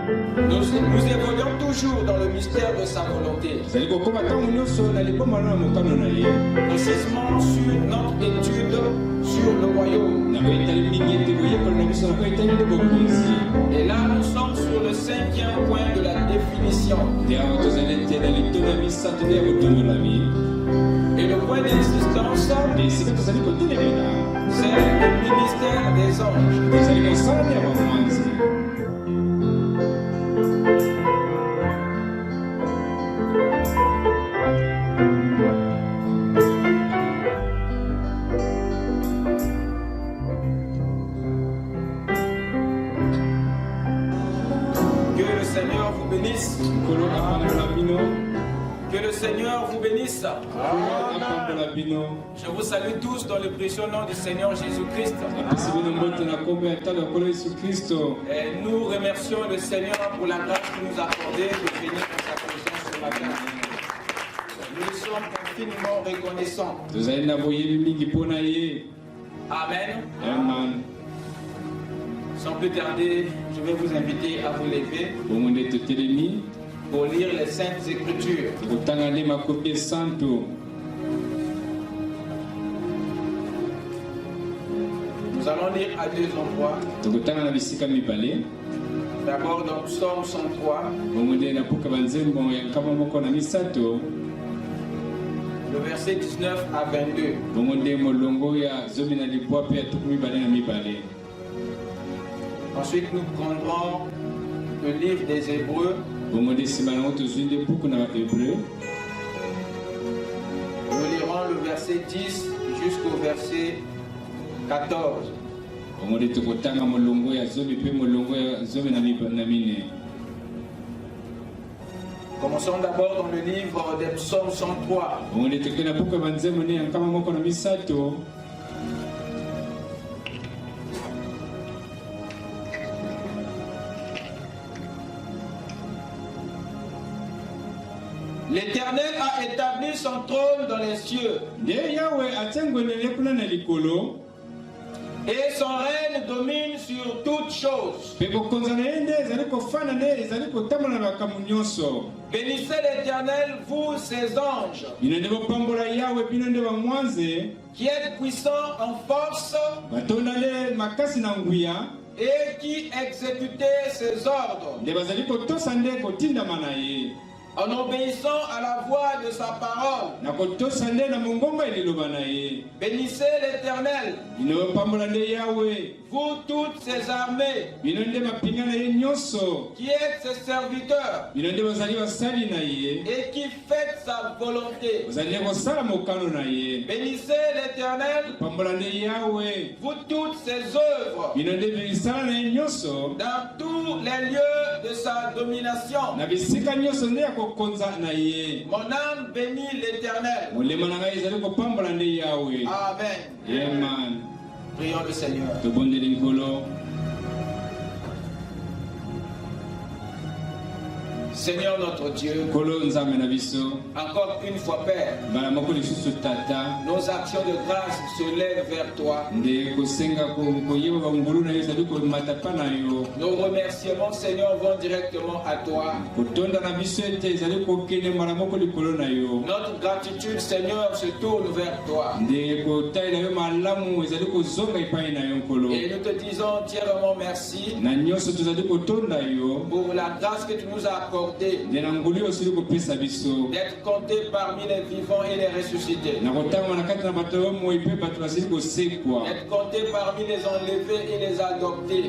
Nous évoluons toujours dans le mystère de sa volonté. Précisément sur notre étude sur le royaume. Et là, nous sommes sur le 5e point de la définition. Et le point d'insistance, c'est le ministère des anges. Que le Seigneur vous bénisse. Je vous salue tous dans le précieux nom du Seigneur Jésus-Christ. Et nous remercions le Seigneur pour la grâce qu'il nous a accordée de venir dans sa présence ce matin. Nous lui sommes infiniment reconnaissants. Amen. Sans plus tarder, je vais vous inviter à vous lever pour lire les Saintes Écritures. Nous allons lire à deux endroits. D'abord dans Psaume 103. Le verset 19 à 22. Ensuite, nous prendrons le livre des Hébreux. Nous lirons le verset 10 jusqu'au verset 14. Commençons d'abord dans le livre des Psaumes 103. L'Éternel a établi son trône dans les cieux. Et son règne domine sur toutes choses. Bénissez l'Éternel, vous ses anges, qui êtes puissants en force et qui exécutez ses ordres. En obéissant à la voix de sa parole. Bénissez l'Éternel, vous toutes ses armées, qui êtes ses serviteurs et qui faites sa volonté. Bénissez l'Éternel, vous toutes ses œuvres, dans tous les lieux de sa domination. Mon âme bénit l'Éternel. Amen. Prions le Seigneur. Seigneur notre Dieu, encore une fois Père, nos actions de grâce se lèvent vers toi. Nos remerciements, Seigneur, vont directement à toi. Notre gratitude, Seigneur, se tourne vers toi. Et nous te disons entièrement merci pour la grâce que tu nous as accordée d'être compté parmi les vivants et les ressuscités, d'être compté parmi les enlevés et les adoptés,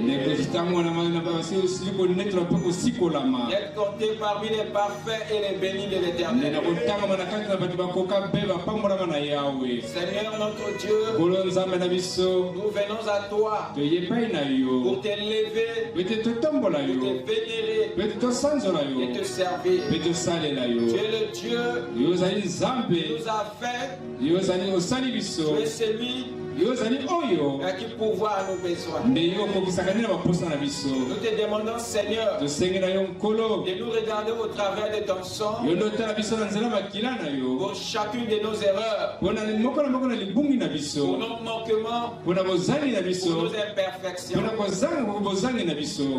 d'être compté parmi les parfaits et les bénis de l'Éternel. Seigneur notre Dieu, nous venons à toi pour t'élever, pour te vénérer et te servir. Tu es le Dieu qui nous a fait. Tu es celui qui pourvoit à nos besoins. Nous te demandons, Seigneur, de nous regarder au travers de ton sang pour chacune de nos erreurs, pour nos manquements, pour nos imperfections.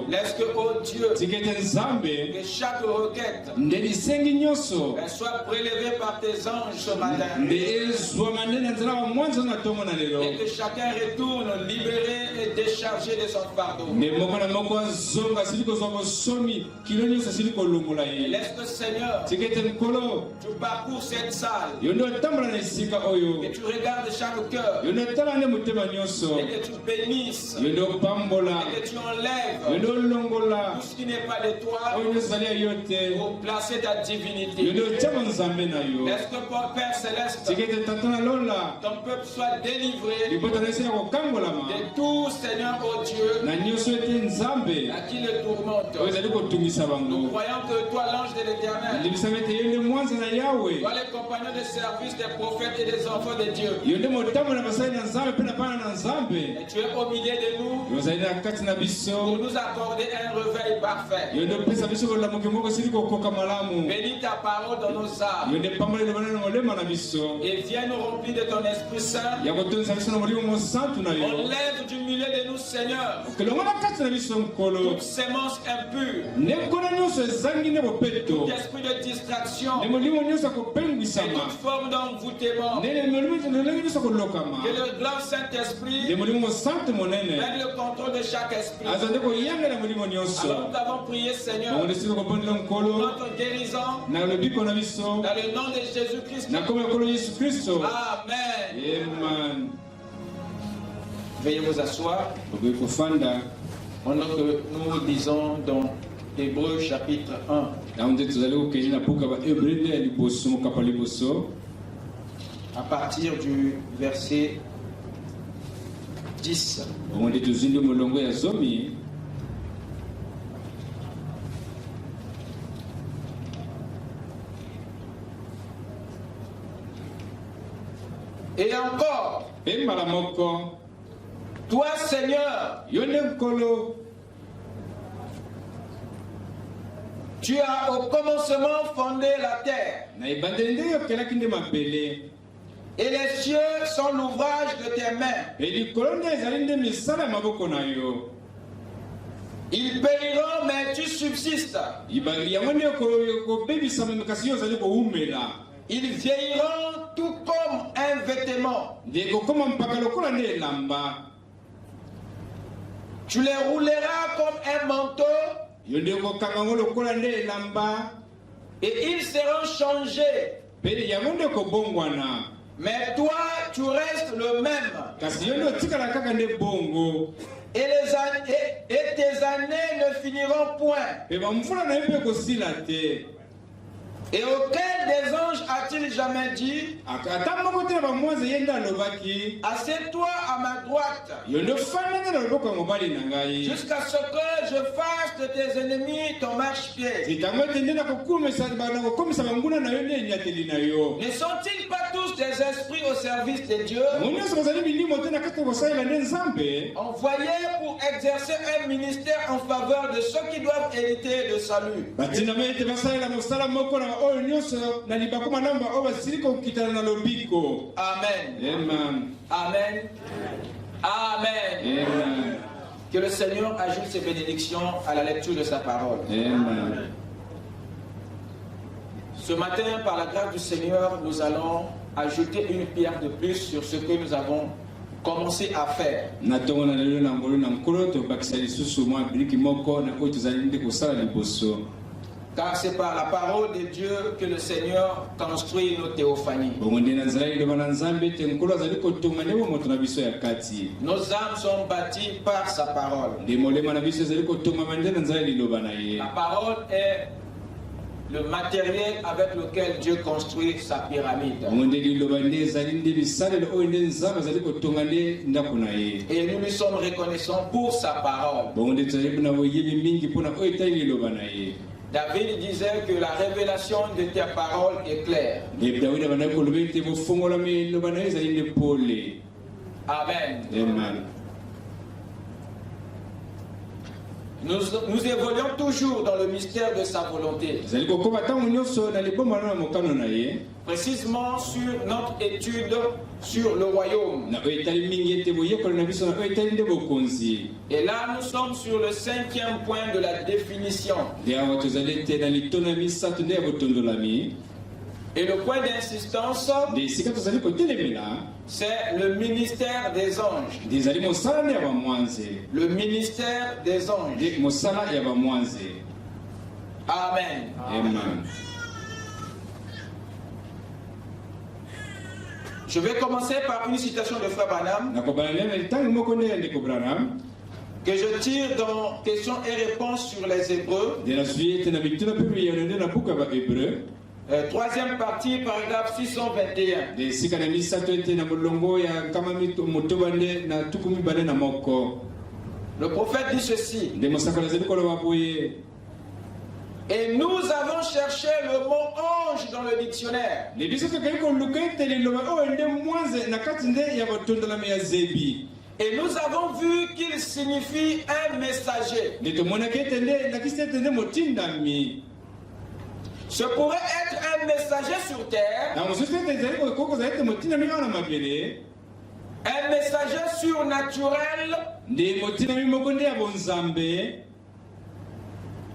Laisse que, oh Dieu, que chaque requête soit prélevée par tes anges ce matin. Et que chacun retourne libéré et déchargé de son fardeau. Et laisse que, Seigneur, tu parcours cette salle, et tu regardes chaque cœur, et que tu bénisses, et que tu enlèves tout ce qui n'est pas de toi pour placer ta divinité. Laisse que, Père Céleste, ton peuple soit délivré de tout, Seigneur, oh Dieu, à qui le tourmente. Nous croyons que toi, l'ange de l'Éternel, toi, les compagnons de service des prophètes et des enfants de Dieu, et tu es au milieu de nous pour nous accorder un réveil parfait. Bénis ta parole dans nos âmes et viens nous remplir de ton Esprit Saint. Enlève du milieu de nous, Seigneur, toute sémence impure, tout esprit de distraction et toute forme d'envoûtement. Que le grand Saint-Esprit prenne le contrôle de chaque esprit. Alors nous avons prié, Seigneur, pour notre guérison dans le nom de Jésus-Christ. Amen. Veuillez vous asseoir. Pendant que nous lisons dans Hébreux chapitre 1. À partir du verset 10. Et encore, toi, Seigneur, tu as au commencement fondé la terre, et les cieux sont l'ouvrage de tes mains. Ils périront, mais tu subsistes. Ils vieilliront tout comme un vêtement. Tu les rouleras comme un manteau. Et ils seront changés. Mais toi, tu restes le même. Et tes années ne finiront point. Et auquel des anges a-t-il jamais dit, assieds-toi à ma droite, jusqu'à ce que je fasse de tes ennemis ton marchepied. Ne sont-ils pas tous des esprits au service de Dieu, envoyés pour exercer un ministère en faveur de ceux qui doivent hériter le salut? Amen. Amen. Amen. Que le Seigneur ajoute ses bénédictions à la lecture de sa parole. Amen. Ce matin, par la grâce du Seigneur, nous allons ajouter une pierre de plus sur ce que nous avons commencé à faire. Car c'est par la parole de Dieu que le Seigneur construit nos théophanies. Nos âmes sont bâties par sa parole. La parole est le matériel avec lequel Dieu construit sa pyramide. Et nous lui sommes reconnaissants pour sa parole. David disait que la révélation de ta parole est claire. Amen. Amen. Nous évoluons toujours dans le mystère de sa volonté. Précisément sur notre étude sur le royaume. Et là, nous sommes sur le 5e point de la définition. Et le point d'insistance, c'est le ministère des anges. Le ministère des anges. Amen. Amen. Je vais commencer par une citation de Frère Branham que je tire dans questions et réponses sur les Hébreux. 3e partie, paragraphe 621. Le prophète dit ceci. Et nous avons cherché le mot ange dans le dictionnaire. Et nous avons vu qu'il signifie un messager. Ce pourrait être un messager sur terre, un messager surnaturel.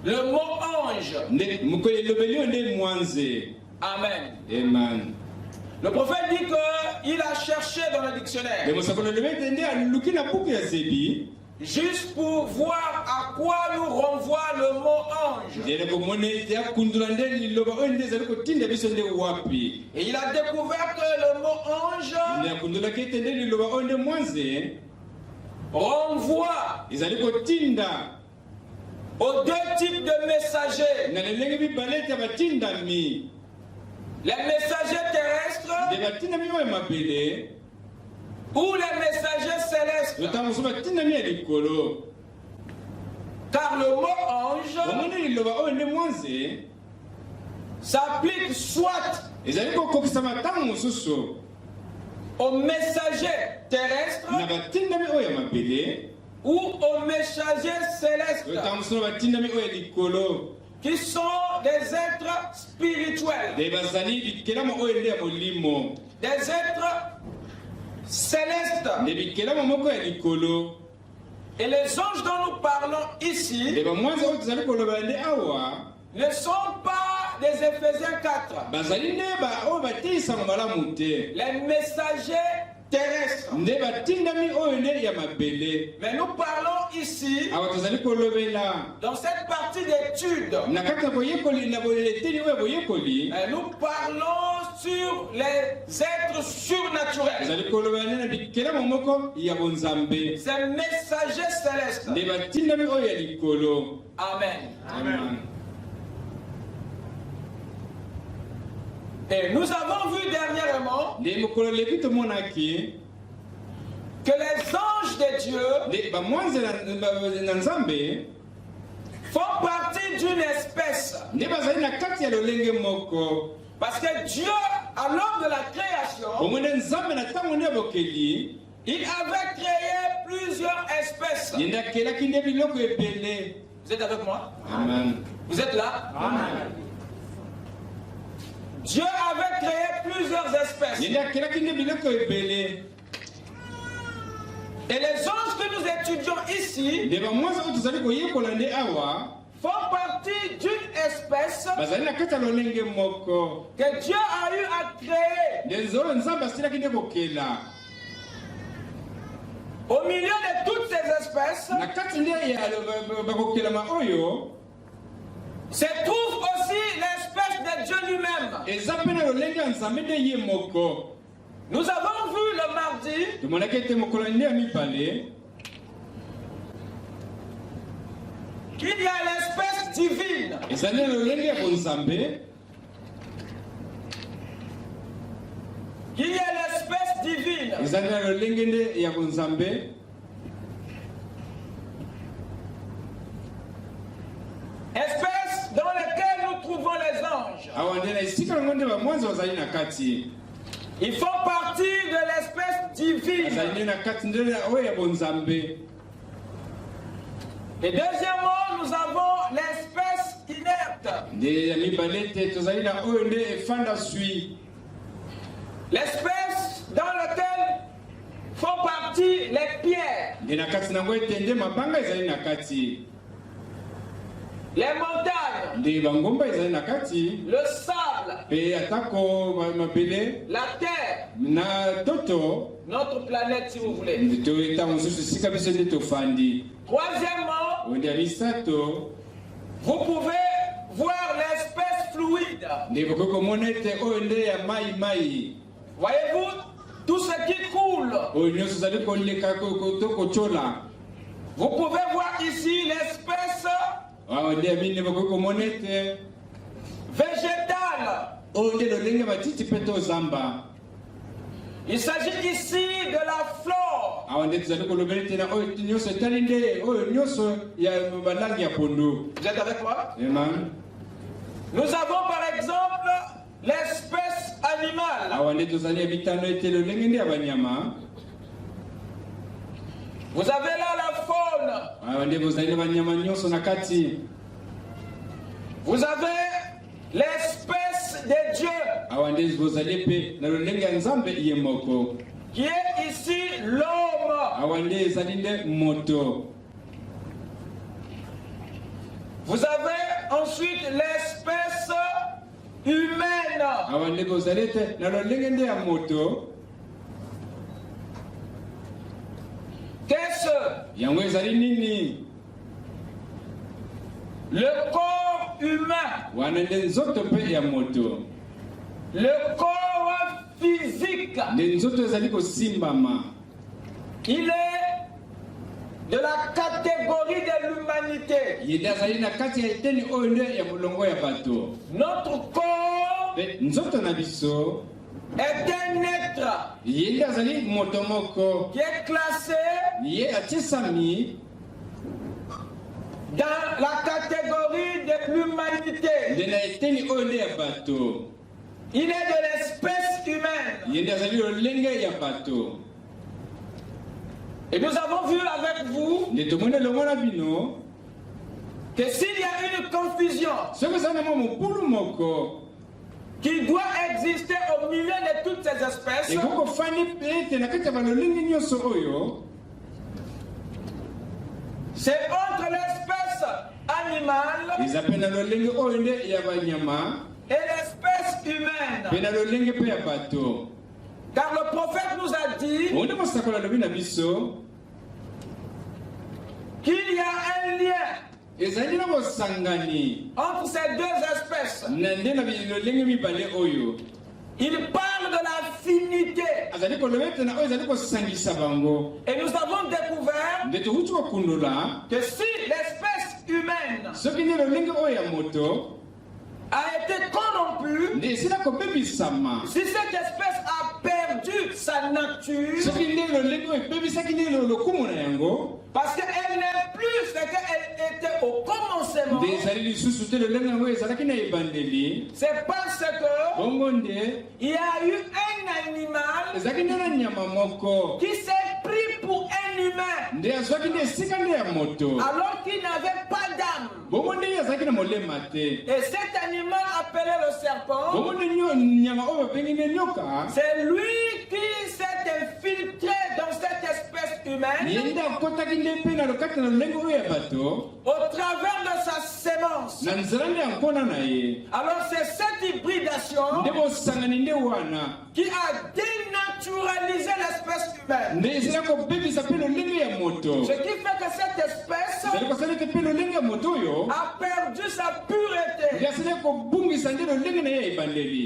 Le mot ange. Amen. Amen. Le prophète dit qu'il a cherché dans le dictionnaire juste pour voir à quoi nous renvoie le mot ange. Et il a découvert que le mot ange renvoie aux deux types de messagers. Les messagers terrestres ou les messagers célestes. Car le mot ange s'applique soit aux messagers terrestres ou aux messagers célestes, qui sont des êtres spirituels, des êtres célestes. Et les anges dont nous parlons ici ne sont pas des Éphésiens 4, les messagers terrestres. Mais nous parlons ici, dans cette partie d'étude, nous parlons sur les êtres surnaturels, ces messagers célestes. Amen. Amen. Et nous avons vu dernièrement que les anges de Dieu font partie d'une espèce. Parce que Dieu, à l'aube de la création, il avait créé plusieurs espèces. Vous êtes avec moi? Amen. Vous êtes là? Amen. Dieu avait créé plusieurs espèces. Et les anges que nous étudions ici font partie d'une espèce que Dieu a eu à créer. Au milieu de toutes ces espèces se trouve aussi l'espèce de Dieu lui-même. Nous avons vu le mardi qu'il y a l'espèce divine. Qu'il y a l'espèce divine. Espèce dans laquelle nous trouvons les anges. Ils font partie de l'espèce divine. Et deuxièmement, nous avons l'espèce inerte. L'espèce dans laquelle font partie les pierres, les montagnes, le sable, la terre, notre planète si vous voulez. Troisièmement, vous pouvez voir l'espèce fluide. Voyez-vous, tout ce qui coule. Vous pouvez voir ici l'espèce végétale. Il s'agit ici de la flore. Vous êtes avec moi? Nous avons par exemple l'espèce animale. Vous avez là la faune. Vous avez l'espèce des dieux, qui est ici l'homme. Vous avez ensuite l'espèce humaine. Qu'est-ce? Le corps humain. Le corps physique. Il est de la catégorie de l'humanité. Notre corps est un être qui est classé dans la catégorie de l'humanité. Il est de l'espèce humaine. Et nous avons vu avec vous que s'il y a une confusion qui doit exister au milieu de toutes ces espèces, c'est entre l'espèce animale et l'espèce humaine. Car le prophète nous a dit qu'il y a un lien entre ces deux espèces. Il parle de l'affinité. Et nous avons découvert que si l'espèce humaine a été corrompue, si cette espèce a perdu sa nature, parce qu'elle n'est plus ce qu'elle était au commencement, c'est parce que il y a eu un animal qui s'est pris pour un humain alors qu'il n'avait pas d'âme. Et cet animal appelé le serpent, c'est lui qui s'est infiltré dans cette espèce humaine au travers de sa sémence. Alors c'est cette hybridation qui a dénaturalisé l'espèce humaine. Ce qui fait que cette espèce a perdu sa pureté.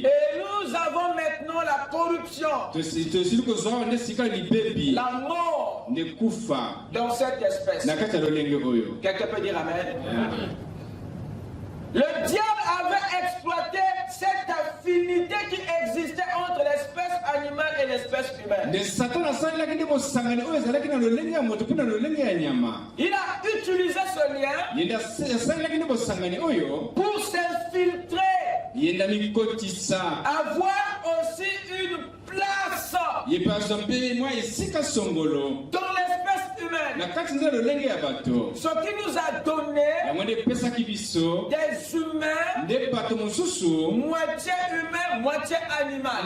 Et nous avons maintenant la corruption, la mort dans cette espèce. Quelqu'un peut dire amen? Le diable avait exploité cette affinité qui existait entre l'espèce animale et l'espèce humaine. Il a utilisé ce lien pour s'infiltrer, avoir aussi une place dans l'espèce humaine. Ce qui nous a donné des humains, moitié humain, moitié animal.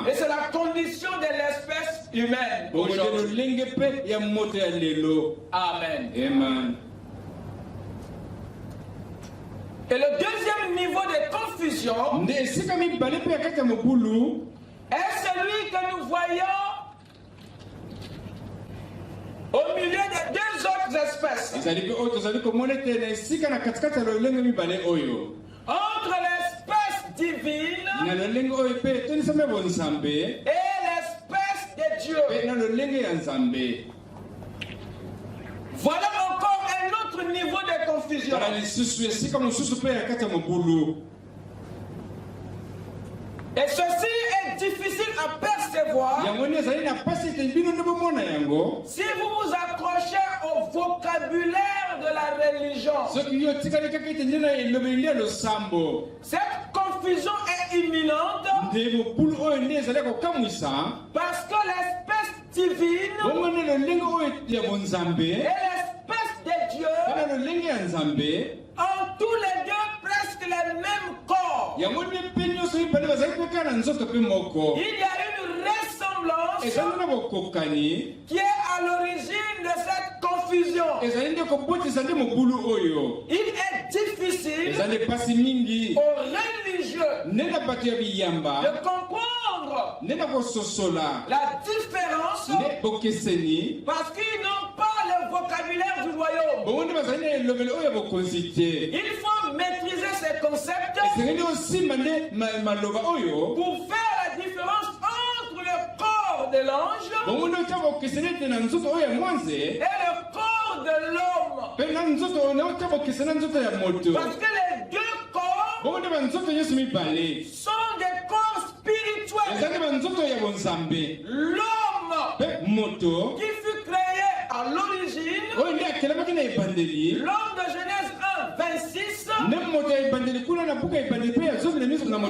Et c'est la condition de l'espèce humaine. Amen. Amen. Et le deuxième niveau de confusion est celui que nous voyons au milieu des deux autres espèces. Entre l'espèce divine et l'espèce de Dieu. Voilà encore un autre niveau de confusion. Et ceci est difficile à percevoir si vous vous accrochez au vocabulaire de la religion. Cette confusion est imminente parce que l'espèce divine et l'espèce de Dieu ont tous les deux presque le même corps. Il y a une ressemblance qui est à l'origine de cette confusion. Il est difficile aux religieux de comprendre la différence parce qu'ils n'ont pas le vocabulaire du royaume. Il faut maîtriser ces concepts pour faire la différence entre le corps de l'ange et le corps de l'homme. Parce que les deux corps sont des corps spirituels. L'homme qui fut créé à l'origine, l'homme de Genèse 1:26,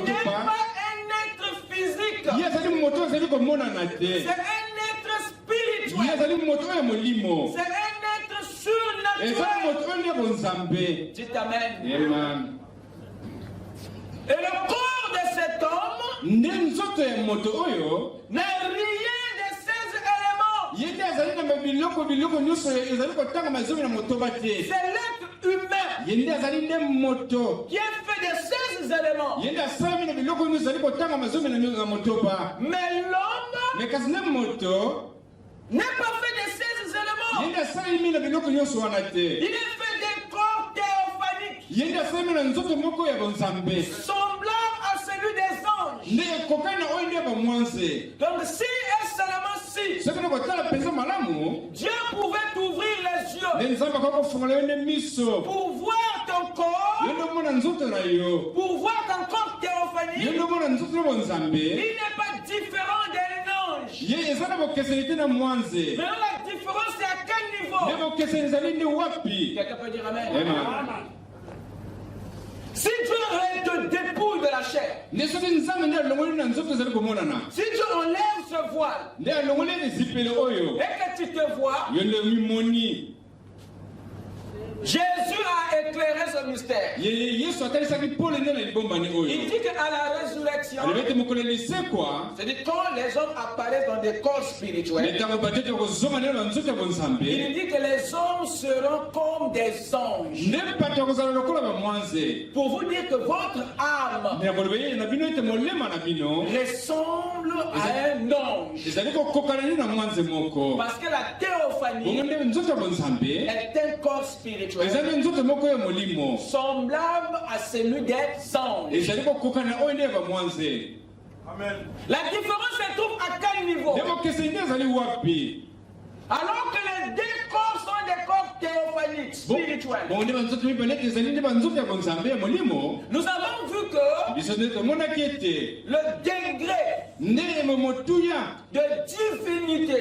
n'est pas un être physique. C'est un être spirituel. C'est un être surnaturel. Dites Amen. Et le corps de cet homme n'a rien de ces éléments. C'est l'être humain qui est fait de ces éléments. Mais l'homme n'est pas fait de ces éléments. Il est fait d'un corps théophanique semblable à celui des anges. Donc si et seulement si Dieu pouvait t'ouvrir les yeux pour voir ton corps, pour voir ton corps théophanique, il n'est pas différent d'un ange. Mais la différence c'est à quel niveau? Quelqu'un peut dire Amen. Si Dieu te dépouille de la chair, si Dieu enlève ce voile et que tu te vois, Jésus a éclairé ce mystère. Il dit qu'à la résurrection, c'est-à-dire quand les hommes apparaissent dans des corps spirituels, il dit que les hommes seront comme des anges. Pour vous dire que votre âme ressemble à un ange. Parce que la théophanie est un corps spirituel semblable à celui des anges. La différence se trouve à quel niveau? Alors que les deux corps sont des corps théophaniques, spirituels. Nous avons vu que le degré de divinité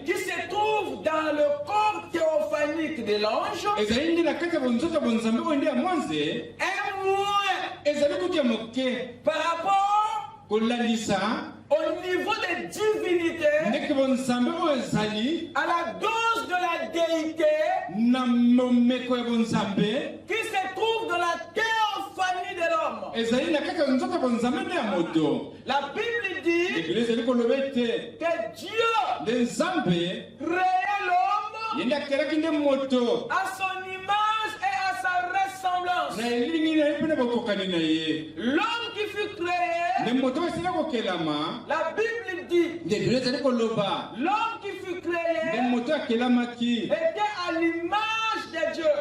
qui se trouve dans le corps théophanique de l'ange est moins par rapport au niveau des divinités, à la dose de la déité, qui se trouve dans la théophanie de l'homme. La Bible dit que Dieu créa l'homme à son image et à sa ressemblance. L'homme qui fut créé, la Bible dit, l'homme qui fut créé était à l'image de Dieu.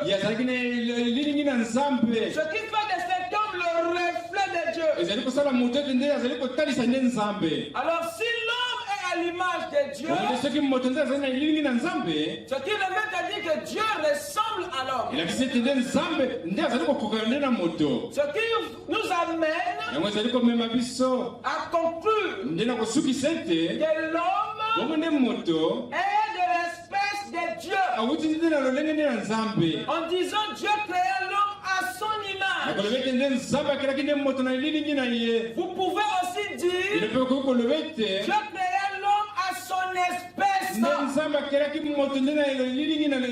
Ce qui fait de cet homme le reflet de Dieu. Alors si l'homme est à l'image de Dieu, ce qui le met à dire que Dieu ressemble à l'homme. Ce qui nous amène à conclure que l'homme est de l'espèce de Dieu. En disant Dieu créa l'homme à son image. Vous pouvez aussi dire Dieu créa l'homme à son espèce.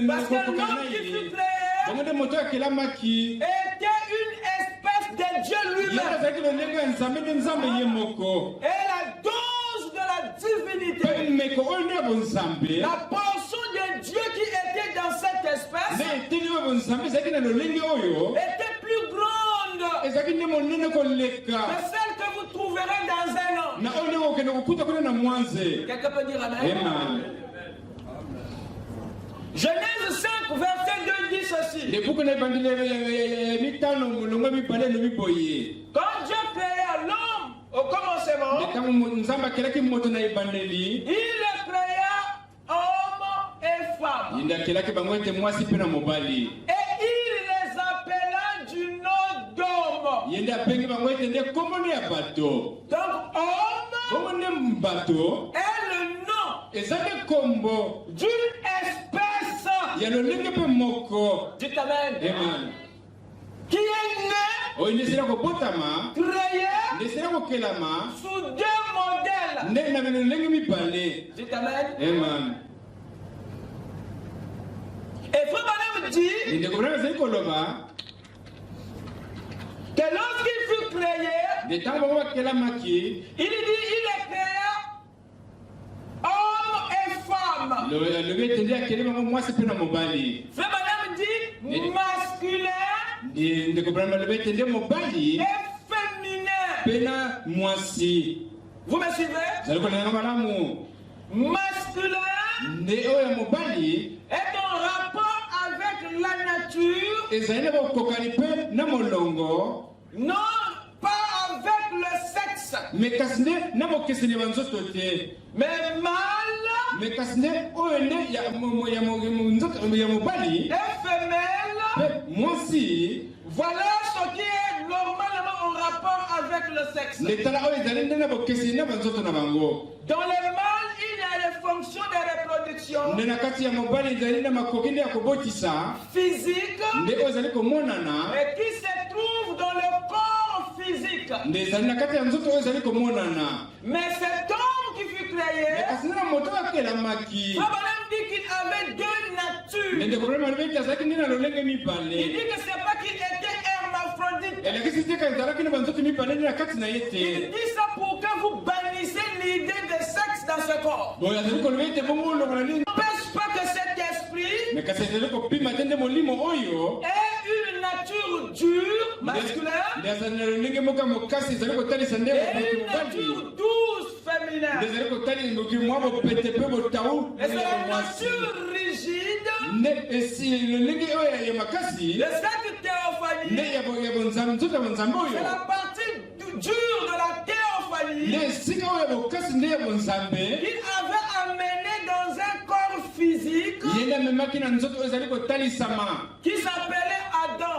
Parce que l'homme qui fut créé était une espèce de Dieu lui-même. Et la dose de la divinité, la portion de Dieu qui était dans cette espèce, était plus grande que celle que vous trouverez dans un homme. Quelqu'un peut dire amen? Genèse 5, verset 2 dit ceci. Quand Dieu créa l'homme au commencement, il le créa homme et femme. Et il les appela du nom d'homme. Donc homme est le nom d'une espèce. Dites amen. Qui est né, créé sous deux modèles. Dites amen. Et Frère Branham dit que lorsqu'il fut créé, il dit il est créé homme et femme. Frère Branham dit masculin et féminin. Vous me suivez? Masculin est en rapport avec la nature, non pas avec le sexe. Mais mâle et femelle, voilà ce qui est normalement en rapport avec le sexe. Dans les mâles, il y a les fonctions de reproduction physique et qui se trouve dans le corps physique. Mais cet homme qui fut créé, Abraham dit qu'il avait deux natures. Il dit que c'est pas qu'il était hermaphrodite. Il dit ça pour que vous bannissez l'idée de sexe dans ce corps. N'empêche pas que cet esprit est une nature dure, masculine, et une nature douce, féminin. Et c'est la nature rigide de cette théophanie. C'est la partie dure de la théophanie qu'il avait amené dans un corps physique qui s'appelait Adam.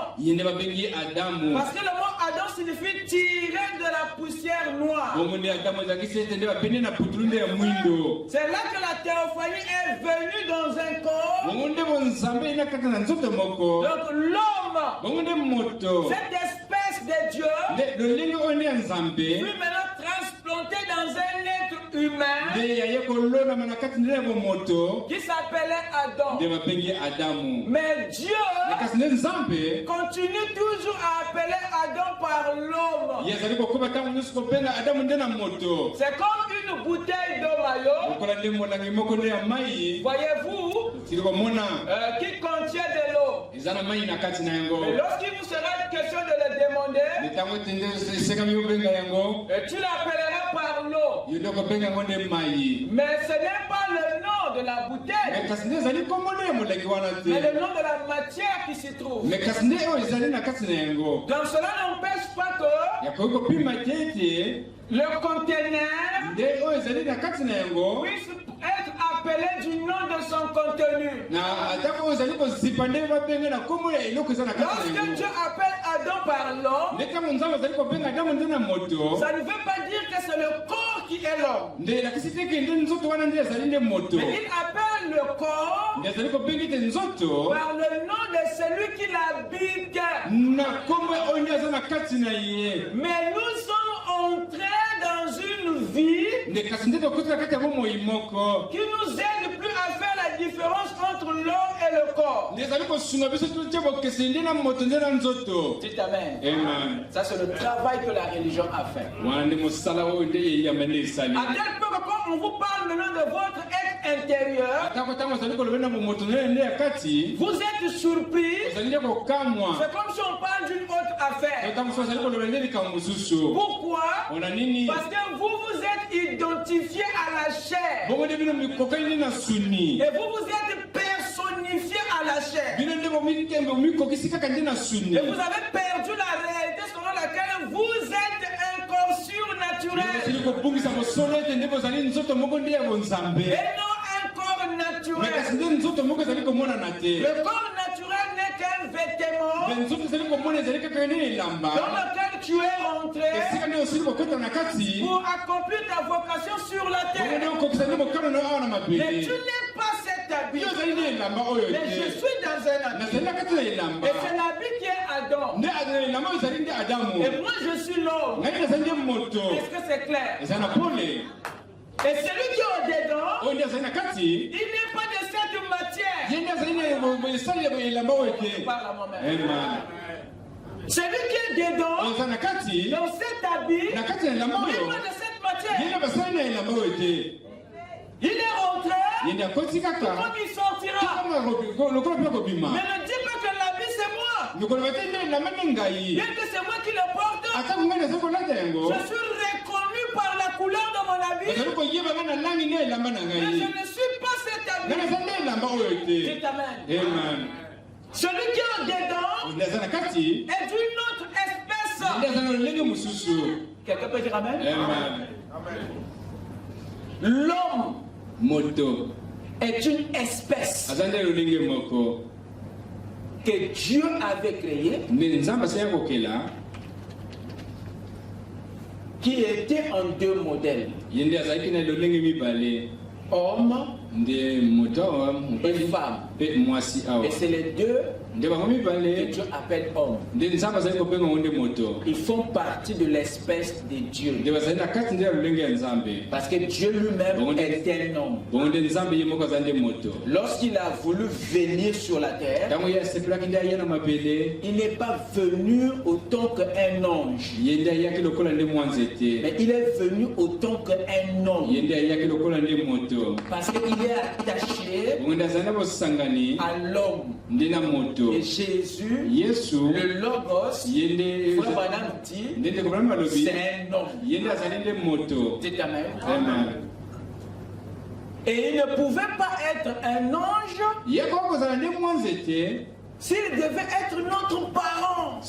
Parce que le mot Adam signifie tirer de la poussière noire. C'est là que la théophanie est venue dans un corps. Donc l'homme, cette espèce de Dieu, fut maintenant transporté dans un être humain qui s'appelait Adam. Mais Dieu continue toujours à appeler Adam par l'homme. C'est comme une bouteille d'eau maillot, voyez-vous, qui contient de l'eau. Et lorsqu'il vous sera question de le demander, tu l'appelleras par l'eau. Mais ce n'est pas le nom de la bouteille, mais le nom de la matière qui s'y trouve. Donc cela n'empêche pas que le conteneur puisse être appelé du nom de son contenu. Lorsque Dieu appelle Adam par l'homme, ça ne veut pas dire que c'est le corps qui est l'homme. Mais il appelle le corps par le nom de celui qui l'habite. Mais nous sommes entrés dans une vie qui nous aide plus à faire la différence entre l'homme et le corps. Dites Amen. Ça c'est le travail que la religion a fait. À tel point que quand on vous parle maintenant de votre être intérieur, vous êtes surpris. C'est comme si on parle d'une autre affaire. Pourquoi? Parce que vous vous êtes identifié à la chair. Et vous vous êtes personnifié à la chair. Et vous avez perdu la réalité selon laquelle vous êtes un corps surnaturel. Et non un corps naturel. Le corps naturel n'est qu'un vêtement dans lequel tu es rentré pour accomplir ta vocation sur la terre. Mais tu n'es pas cet habit. Mais je suis dans un habit. Et c'est l'habit qui est Adam. Et moi je suis l'homme. Est-ce que c'est clair? Et celui qui est au-dedans, il n'est pas de cette matière. Je parle à moi-même. Celui qui est dedans, dans cet habit, il n'est pas de cette matière. Il est rentré, comme il sortira. Mais ne dis pas que l'habit c'est moi. Bien que c'est moi qui le porte, je suis reconnu par la couleur de mon habit. Mais je ne suis pas cet habit. Dites Amen. Celui qui est dedans est d'une autre espèce. Quelqu'un peut dire Amen? L'homme est une espèce que Dieu avait créée, qui était en deux modèles. Homme et femme. Et c'est les deux que Dieu appelle hommes. Ils font partie de l'espèce de Dieu. Parce que Dieu lui-même est un homme. Lorsqu'il a voulu venir sur la terre, il n'est pas venu autant qu'un ange. Mais il est venu autant qu'un homme. Parce qu'il est attaché à l'homme. Et Jésus, le Logos, c'est un homme. Dites Amen. Et il ne pouvait pas être un ange s'il devait être notre parent.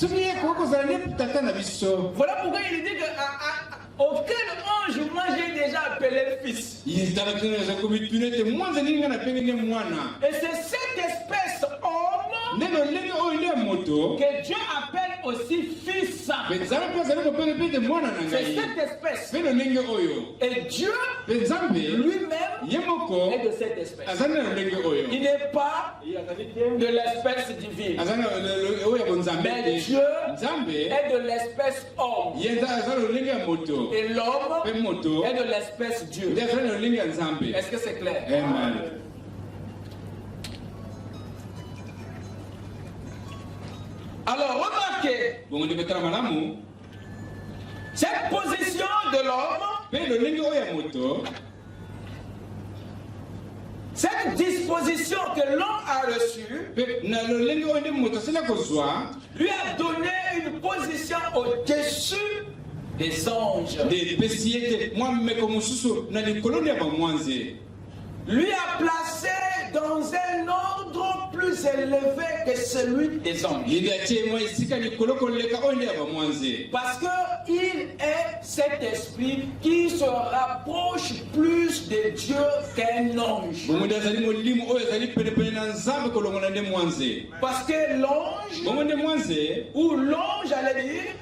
Voilà pourquoi il dit que auquel ange moi j'ai déjà appelé fils. Et c'est cette espèce homme que Dieu appelle aussi fils. C'est cette espèce. Et Dieu lui-même est de cette espèce. Il n'est pas de l'espèce divine. Mais Dieu est de l'espèce homme. Et l'homme est de l'espèce Dieu. Est-ce que c'est clair? Amen. Alors remarquez cette position de l'homme, cette disposition que l'homme a reçue, lui a donné une position au-dessus des anges. Lui a placé dans un ordre plus élevé que celui des anges. Parce qu'il est cet esprit qui se rapproche plus de Dieu qu'un ange. Parce que l'ange, ou l'ange allait dire,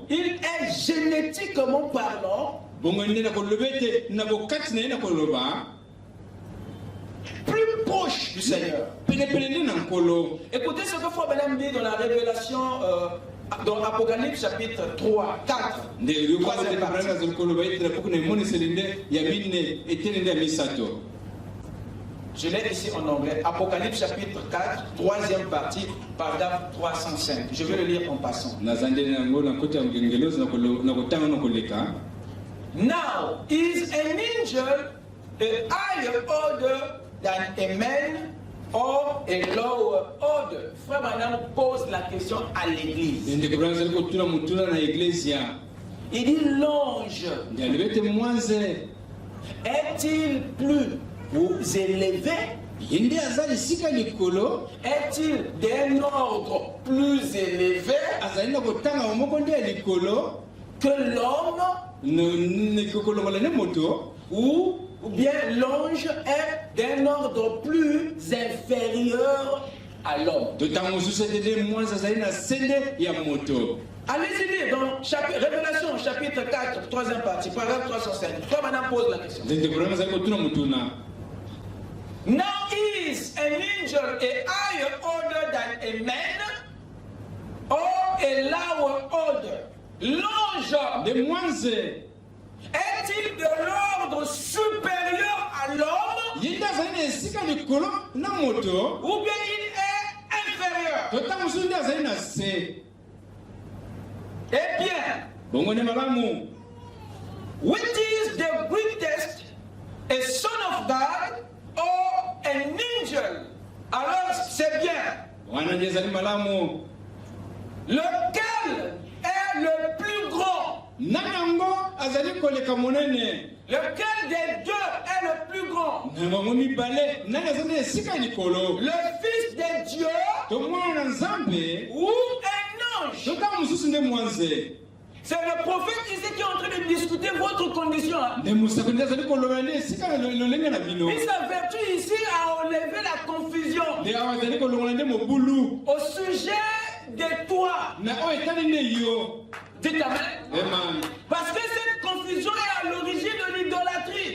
il est génétiquement parlant plus proche du Seigneur. Écoutez ce que Frère Branham dit dans la révélation, dans Apocalypse chapitre 3, 4. Je l'ai ici en anglais. Apocalypse chapitre 4, troisième partie, paragraphe 305. Je vais le lire en passant. Now is an angel a higher order than a man or a lower order? Frère Branham pose la question à l'église. Il dit l'ange est-il plus élevé? Est-il d'un ordre plus élevé que l'homme? Ou bien l'ange est d'un ordre plus inférieur à l'homme. Allez-y lire dans Révélation chapitre 4, troisième partie, paragraphe 305. Frère Branham pose la question. Now is an angel a higher order than a man or a lower order? L'ange est-il de l'ordre supérieur à l'homme? Ou bien il est inférieur? Eh bien, which is the greatest, a son of God or an angel? Alors c'est bien. Lequel est le plus grand? Lequel des deux est le plus grand? Le Fils de Dieu ou un ange? C'est le prophète ici qui est en train de discuter votre condition. Et sa vertu ici a enlevé la confusion au sujet de toi. Dites amen. Parce que cette confusion est à l'origine de l'idolâtrie.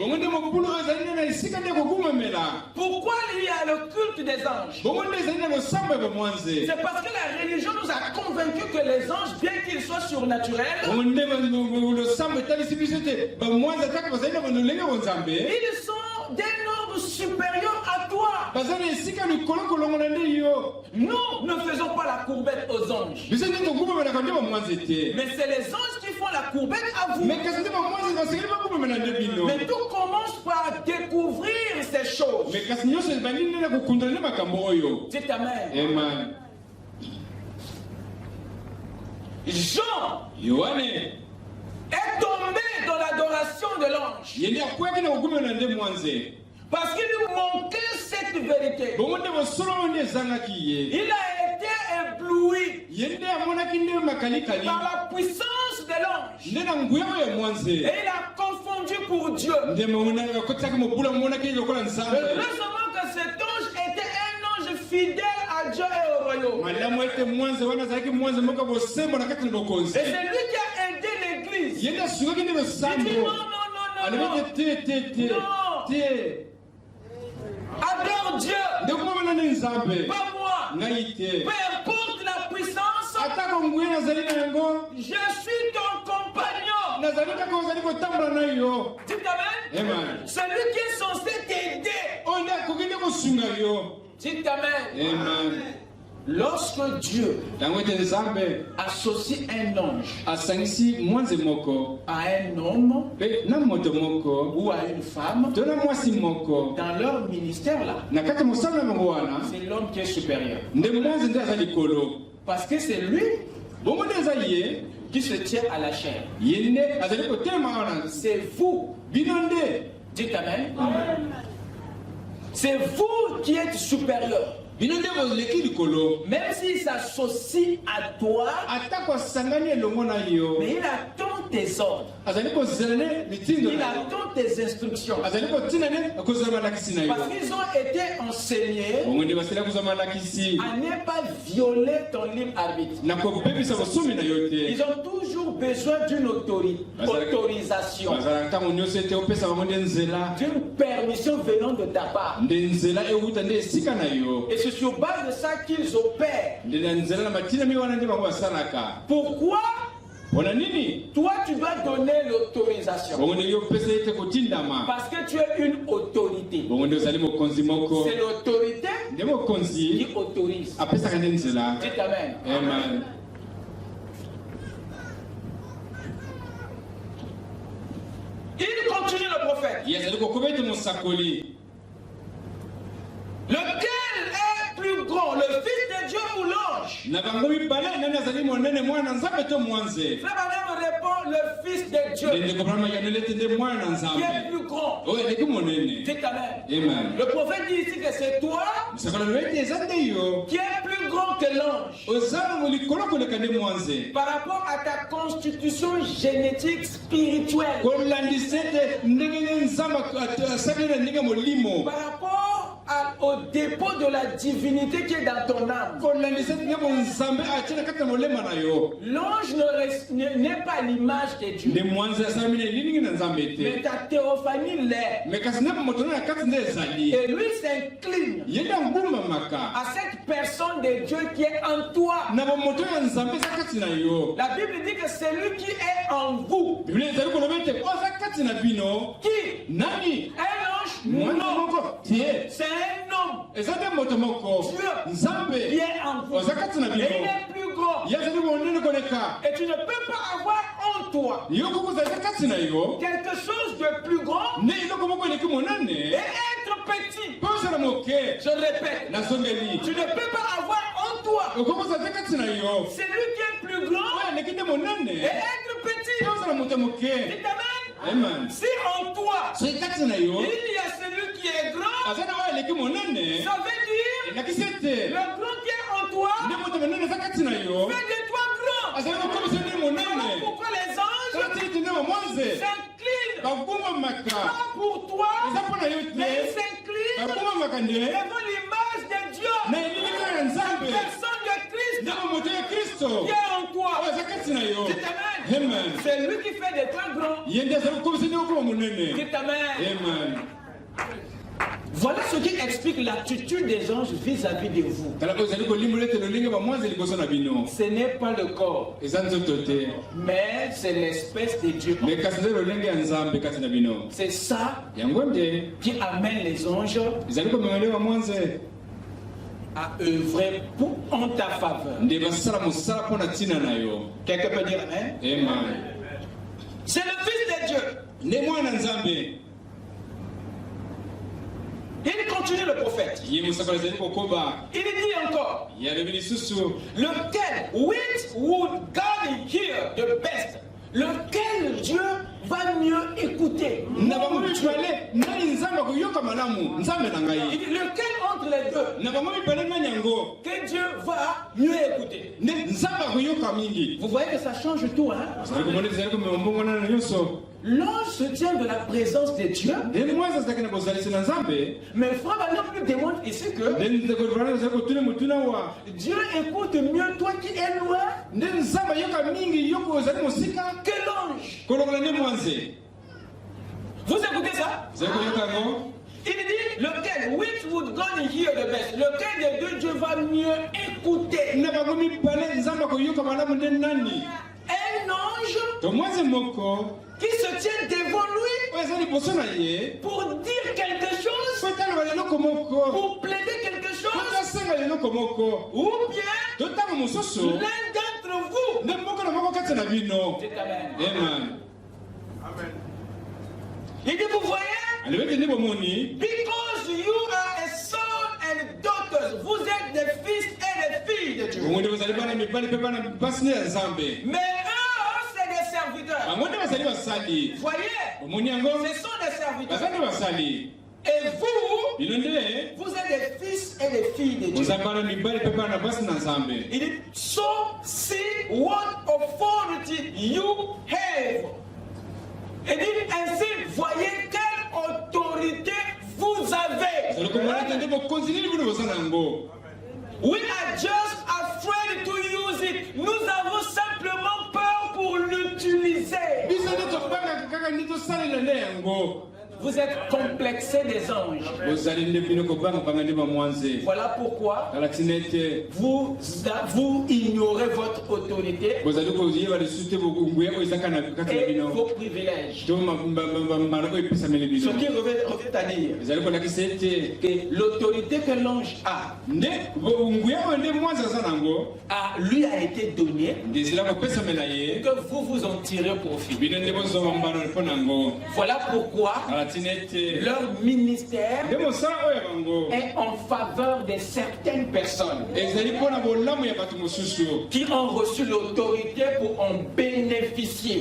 Pourquoi il y a le culte des anges? C'est parce que la religion nous a convaincus que les anges, bien qu'ils soient surnaturels, ils sont d'un ordre supérieur à toi. Nous ne faisons pas la courbette aux anges. Mais c'est les anges qui font la courbette à vous. Mais tout commence par découvrir ces choses. Dites amen. Amen. Jean est tombé dans l'adoration de l'ange. Parce qu'il lui manquait cette vérité. Il a été ébloui par la puissance de l'ange. Et il a confondu pour Dieu. Heureusement que cet ange était un ange fidèle à Dieu et au royaume. Et c'est lui qui a aidé l'église. Il dit non. Adam pas moi. Peu importe la puissance, je suis ton compagnon. Dites amen. Celui qui est censé t'aider. Dites amen. Lorsque Dieu associe un ange à un homme ou à une femme dans leur ministère là, c'est l'homme qui est supérieur. Parce que c'est lui qui se tient à la chair. C'est vous. Dites amen. C'est vous qui êtes supérieur. Même s'il s'associe à toi, mais il attend tes ordres. Il attend tes instructions. Parce qu'ils ont été enseignés à ne pas violer ton libre arbitre. Ils ont toujours besoin d'une autorisation, d'une permission venant de ta part. Et c'est sur base de ça qu'ils opèrent. Pourquoi? Toi, tu dois donner l'autorisation. Parce que tu es une autorité. C'est l'autorité qui autorise. Dites amen. Il continue le prophète. Lequel est plus grand, le Fils de Dieu ou l'ange? Frère Branham répond, le Fils de Dieu qui est plus grand. Dites amen. Le prophète dit ici que c'est toi qui est plus grand que l'ange. Par rapport à ta constitution génétique spirituelle. Par rapport au dépôt de la divinité qui est dans ton âme. L'ange n'est pas l'image de Dieu. Mais ta théophanie l'est. Et lui s'incline à cette personne de Dieu qui est en toi. La Bible dit que c'est lui qui est en vous. Qui? Un ange? Non. C'est un homme. Dieu vient en vous. Et il est plus grand. Et tu ne peux pas avoir en toi quelque chose de plus grand et être petit. Je répète, tu ne peux pas avoir en toi celui qui est plus grand et être petit. Dites amen. Si en toi il y a celui qui est grand, ça veut dire le grand qui est en toi fait de toi grand. Alors pourquoi les anges s'inclinent pas pour toi, mais ils s'inclinent devant l'image de Dieu, la personne de Christ qui est en toi. Dites amen. C'est lui qui fait des temps grands. Dites amen. Voilà ce qui explique l'attitude des anges vis-à-vis de vous. Ce n'est pas le corps, mais c'est l'espèce de Dieu. C'est ça qui amène les anges à œuvrer en ta faveur. Quelqu'un peut dire amen? C'est le Fils de Dieu. Il continue le prophète. Il dit encore, lequel, which would God hear the best? Lequel Dieu va mieux écouter? Il dit, lequel entre les deux que Dieu va mieux écouter? Vous voyez que ça change tout, hein? L'ange se tient de la présence de Dieu. Mais Frère Branham nous démontre ici que Dieu écoute mieux toi qui es loin que l'ange. Vous écoutez ça? Il dit lequel? Amen. Which would God hear the best? Lequel des deux Dieu va mieux écouter? Un ange qui se tient devant lui pour dire quelque chose, pour plaider quelque chose, ou bien l'un d'entre vous. Amen. Il dit, vous voyez, because you are a son and daughters, vous êtes des fils et des filles de Dieu. Mais c'est des serviteurs. Voyez, ce sont des serviteurs. Et vous êtes des fils et des filles de Dieu. Il dit, so see what authority you have. Il dit ainsi, voyez quelle autorité vous avez. We are just afraid to use it. Nous avons simplement peur pour l'utiliser. Vous êtes complexés des anges. Voilà pourquoi vous ignorez votre autorité et vos privilèges. Ce qui revient à dire que l'autorité que l'ange lui a été donnée, que vous vous en tirez profit. Voilà pourquoi leur ministère est en faveur de certaines personnes qui ont reçu l'autorité pour en bénéficier.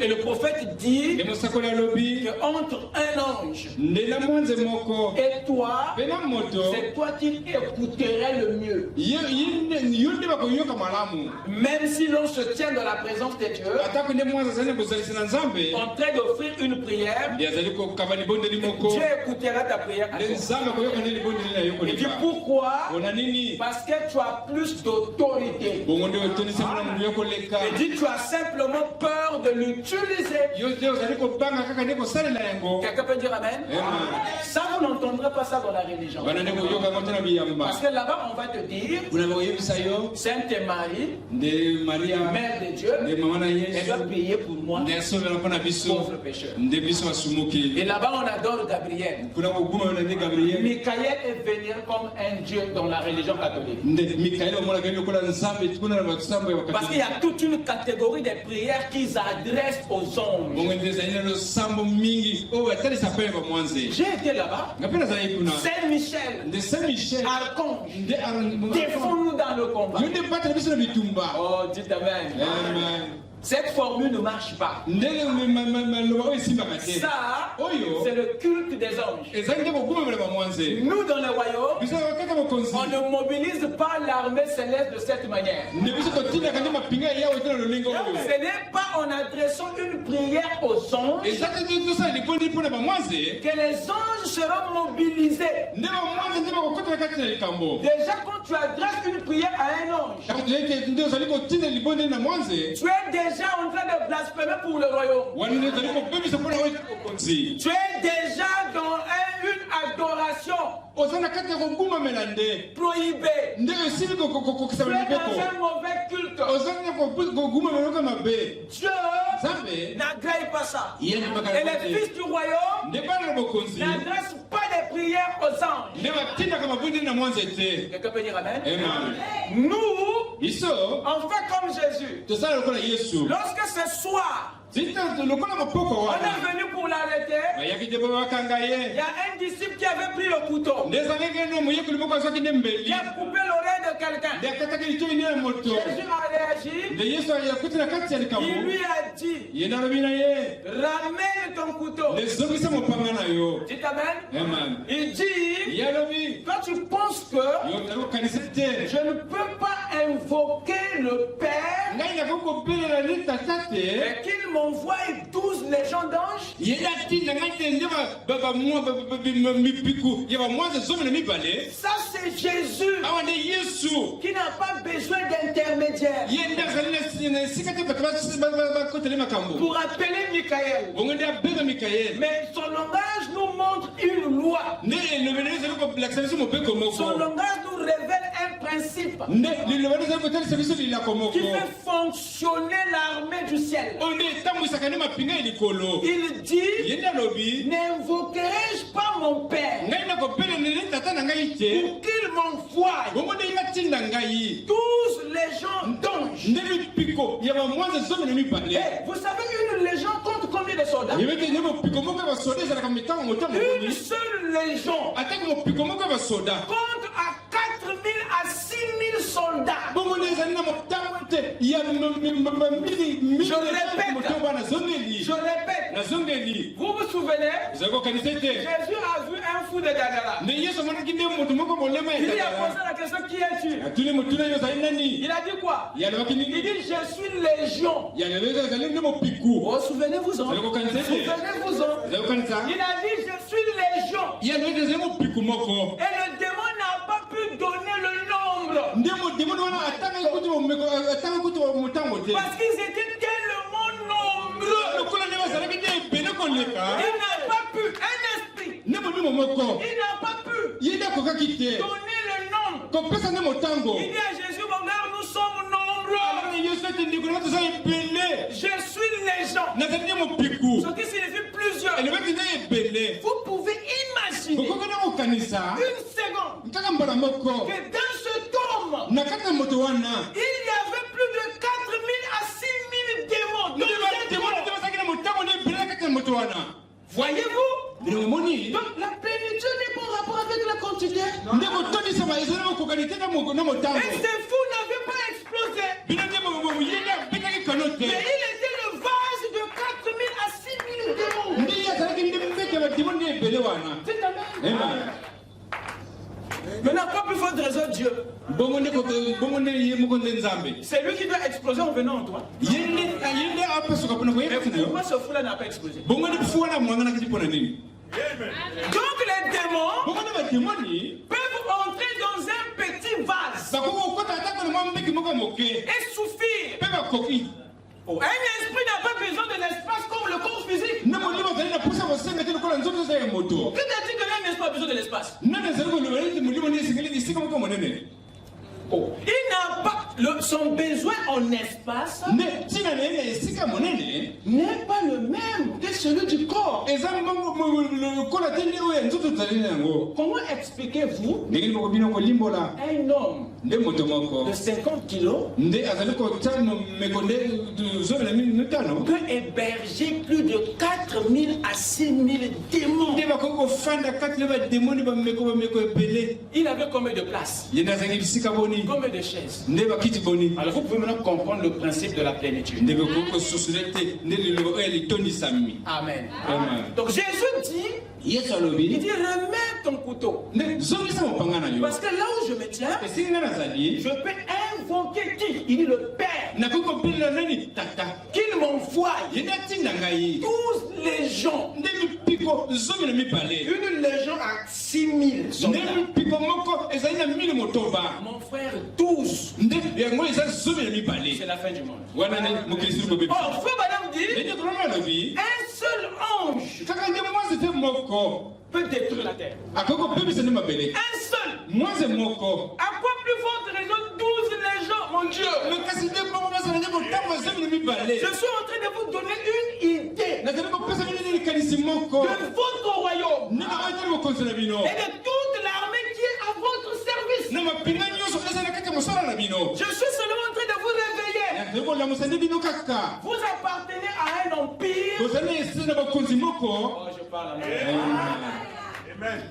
Et le prophète dit qu'entre un ange et toi, c'est toi qui écouterais le mieux. Même si l'on se tient dans la présence de Dieu, en train d'offrir une prière, Dieu écoutera ta prière. Et dis pourquoi? Parce que tu as plus d'autorité. Et dis tu as simplement peur de l'utiliser. Quelqu'un peut dire Amen? Ça, vous n'entendrez pas ça dans la religion. Parce que là-bas, on va te dire Sainte Marie, Mère de Dieu, elle doit payer pour moi, pauvre pécheur. Et là-bas, on adore Gabriel. Michael est vénéré comme un dieu dans la religion catholique. Parce qu'il y a toute une catégorie de prières qu'ils adressent aux anges. J'ai été là-bas. Saint-Michel, archange, défends-nous dans le combat. Oh, dites Amen. Cette formule ne marche pas. Ça, c'est le culte des anges. Nous, dans le royaume, on ne mobilise pas l'armée céleste de cette manière. Ce n'est pas en adressant une prière aux anges que les anges seront mobilisés. Déjà, quand tu adresses une prière à un ange, tu es déjà en train de blasphémer pour le royaume. Tu es déjà dans une adoration prohibée. Tu es dans un mauvais culte. Dieu n'agrée pas ça. Et les fils du royaume n'adressent pas des prières aux anges. Quelqu'un peut dire Amen? Nous, on fait comme Jésus. Lorsque ce soir, on est venu pour l'arrêter, il y a un disciple qui avait pris le couteau. Il a coupé l'oreille de quelqu'un. Jésus a réagi. Il lui a dit, ramène ton couteau. Dites Amen. Il dit, quand tu penses que je ne peux pas invoquer le Père et qu'il m'envoie 12 légions d'anges. Ça c'est Jésus qui n'a pas besoin d'intermédiaire pour appeler Michael. Mais son langage nous montre une loi. Son langage nous révèle un principe qui fait fonctionner l'armée du ciel. Il dit, n'invoquerai-je pas mon Père pour qu'il m'envoie 12 légions d'anges? Vous savez, une légion compte combien de soldats? Une seule légion compte à 4000 à 6000 soldats. Je répète. Vous vous souvenez? Jésus a vu un fou de Gadara. Il lui a posé la question, qui es-tu? Il a dit quoi? Il dit, je suis légion. Oh, souvenez-vous-en. Souvenez-vous-en. Il a dit, je suis légion. Et le démon n'a pas pu donner le nombre. Parce qu'ils étaient tellement nombreux. Il n'a pas pu, un esprit. Il n'a pas pu donner le nombre. Il dit à Jésus, mon gars, nous sommes nombreux. Je suis légion. Ce qui signifie plusieurs. Vous pouvez imaginer une seconde que dans ce tome, il y avait plus de 4000 à 6000 démons. Voyez-vous? Donc la plénitude n'est pas en rapport avec la quantité. Et ces fous n'avaient pas explosé. Mais il était le vase de 4000 à 6000 démons. C'est amen. Maintenant, pas plus fort de raison Dieu. C'est lui qui doit exploser en venant en toi. Mais pourquoi ce fou-là n'a pas explosé? Donc les démons peuvent entrer dans un petit vase et souffrir. Un esprit n'a pas besoin de l'espace comme le corps physique. Que t'as-tu que l'un n'a pas besoin de l'espace? Il n'a pas son besoin en espace n'est pas le même que celui du corps. Comment expliquez-vous un homme de 50 kilos peut héberger plus de 4000 à 6000 démons? Il avait combien de places? Combien de chaises? Alors vous pouvez maintenant comprendre le principe de la plénitude. Amen. Donc Jésus dit, il dit remets ton couteau. Parce que là où je me tiens, je peux invoquer qui? Il dit le Père. Qu'il m'envoie 12 légions. Une légion à 6000 soldats. Mon frère, 12. C'est la fin du monde. Oh, frère madame dit, un seul ange peut détruire la terre. Un seul. À quoi plus forte raison 12 légions, mon Dieu? Je suis en train de vous donner une idée de votre royaume et de toute l'armée qui est à votre service. Je suis seulement en train de vous réveiller. Vous appartenez à un empire. Oh, je parle à Amen.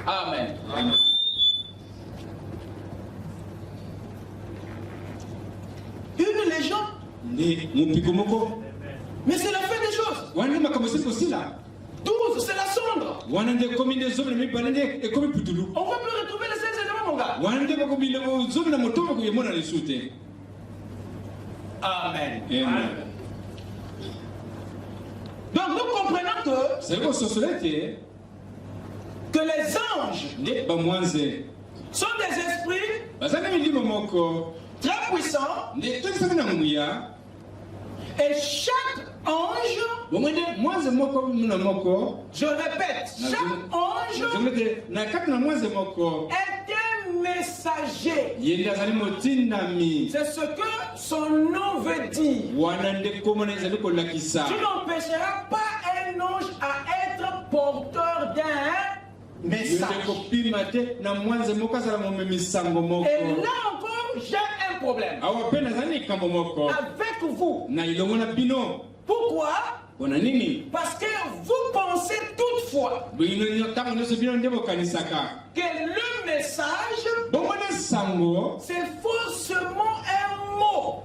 Amen. Amen. Une légion. Mais c'est la fin des choses. 12, c'est la cendre. On ne peut plus retrouver les 16 éléments, mon gars. Amen. Amen. Donc nous comprenons que les anges sont des esprits très puissants. Et chaque ange, je répète, chaque ange est un messager. C'est ce que son nom veut dire. Tu n'empêcheras pas un ange à être porteur d'un message. Et là encore, j'ai un problème avec vous. Pourquoi? Parce que vous pensez toutefois que le message, c'est forcément un mot.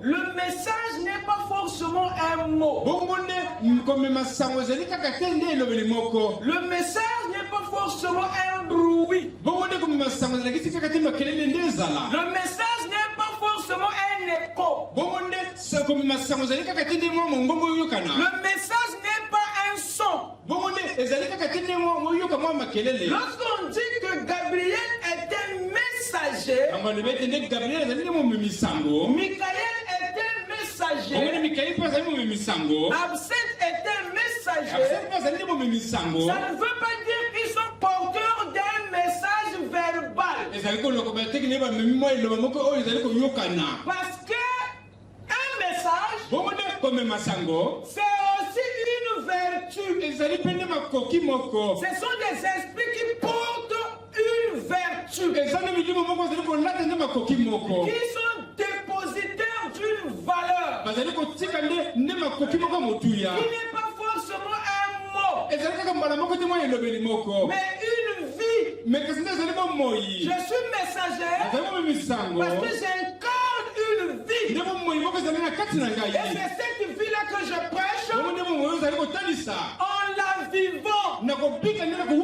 Le message n'est pas forcément un mot. Le message n'est pas forcément un bruit. Le message n'est pas forcément un écho. Le message n'est pas un son. Lorsqu'on dit que Gabriel est un messager, Michael est un messager, Absinthe est un messager, ça ne veut pas dire qu'ils sont porteurs d'un message verbal. Parce que un message, c'est aussi une vertu. Ce sont des esprits qui portent une vertu, qui sont dépositaires d'une valeur, qui n'est pas forcément un mot, mais une vie. Je suis messager parce que j'incarne une vie. Et c'est cette vie-là que je prêche en la vivant. Et vous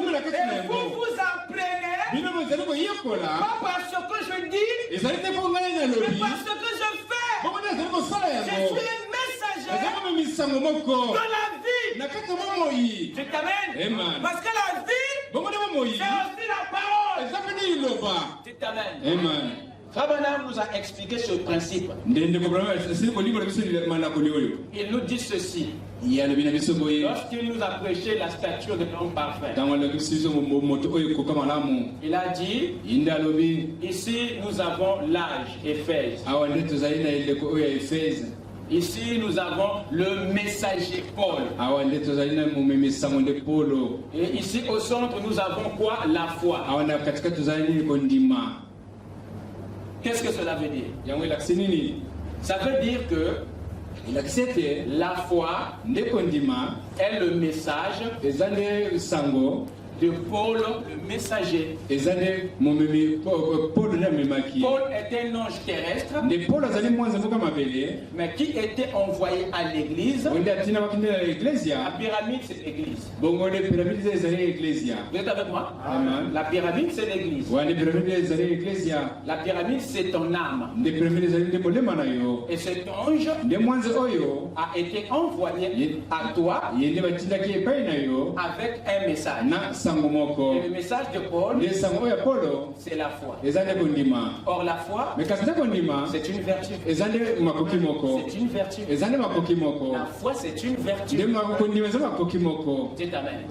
vous apprenez, pas parce que je dis, mais parce que je fais. Je suis un messager de la vie. Tu t'amènes? Parce que la vie, c'est aussi la parole. Tu t'amènes? Rabbanam nous a expliqué ce principe. Il nous dit ceci. Lorsqu'il nous a prêché la stature de l'homme parfait, il a dit, ici nous avons l'âge, Éphèse. Ici nous avons le messager Paul. Et ici au centre nous avons quoi? La foi. Qu'est-ce que cela veut dire? Ça veut dire que la foi est le message de Paul, le messager. Paul est un ange terrestre, mais qui était envoyé à l'église. La pyramide, c'est l'église. Vous êtes avec moi? Amen. La pyramide, c'est l'église. La pyramide, c'est ton âme. Et cet ange a été envoyé à toi avec un message. Et le message de Paul, c'est la foi. Or la foi, c'est une vertu. C'est une vertu. La foi, c'est une vertu. C'est amen.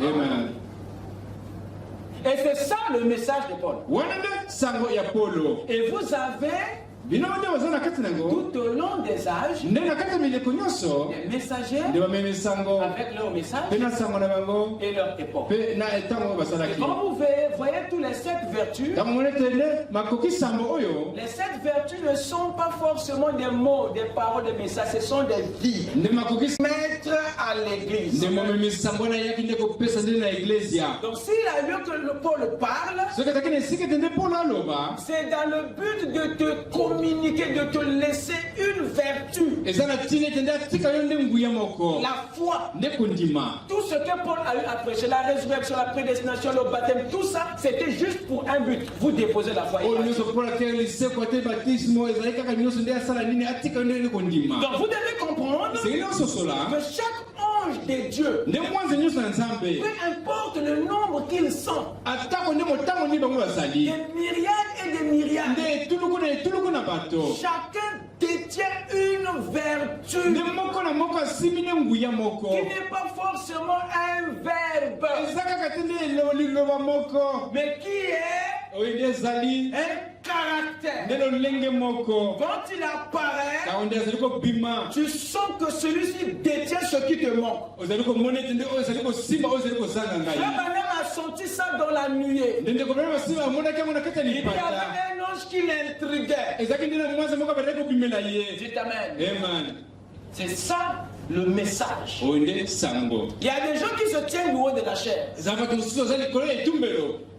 Et c'est ça le message de Paul. Et vous avez tout au long des âges, des messagers avec leur message et leur époque. Et quand vous voyez tous les 7 vertus, les 7 vertus ne sont pas forcément des mots, des paroles, des messages, ce sont des vies. Mettre à l'église. Donc s'il a lieu que le Paul parle, c'est dans le but de te communiquer communiquer, de te laisser une vertu. La foi. Tout ce que Paul a eu à prêcher, la résurrection, la prédestination, le baptême, tout ça, c'était juste pour un but. Vous déposez la foi. Donc vous devez comprendre que chaque ange de Dieu, peu importe le nombre qu'ils sont, des myriades et des myriades, chacun détient une vertu qui n'est pas forcément un verbe, mais qui est un caractère. Quand il apparaît, tu sens que celui-ci détient ce qui te manque. Frère Branham a senti ça dans la nuée. Il y avait un ange qui l'intriguait. Dites Amen. C'est ça le message. Il y a des gens qui se tiennent du haut de la chair.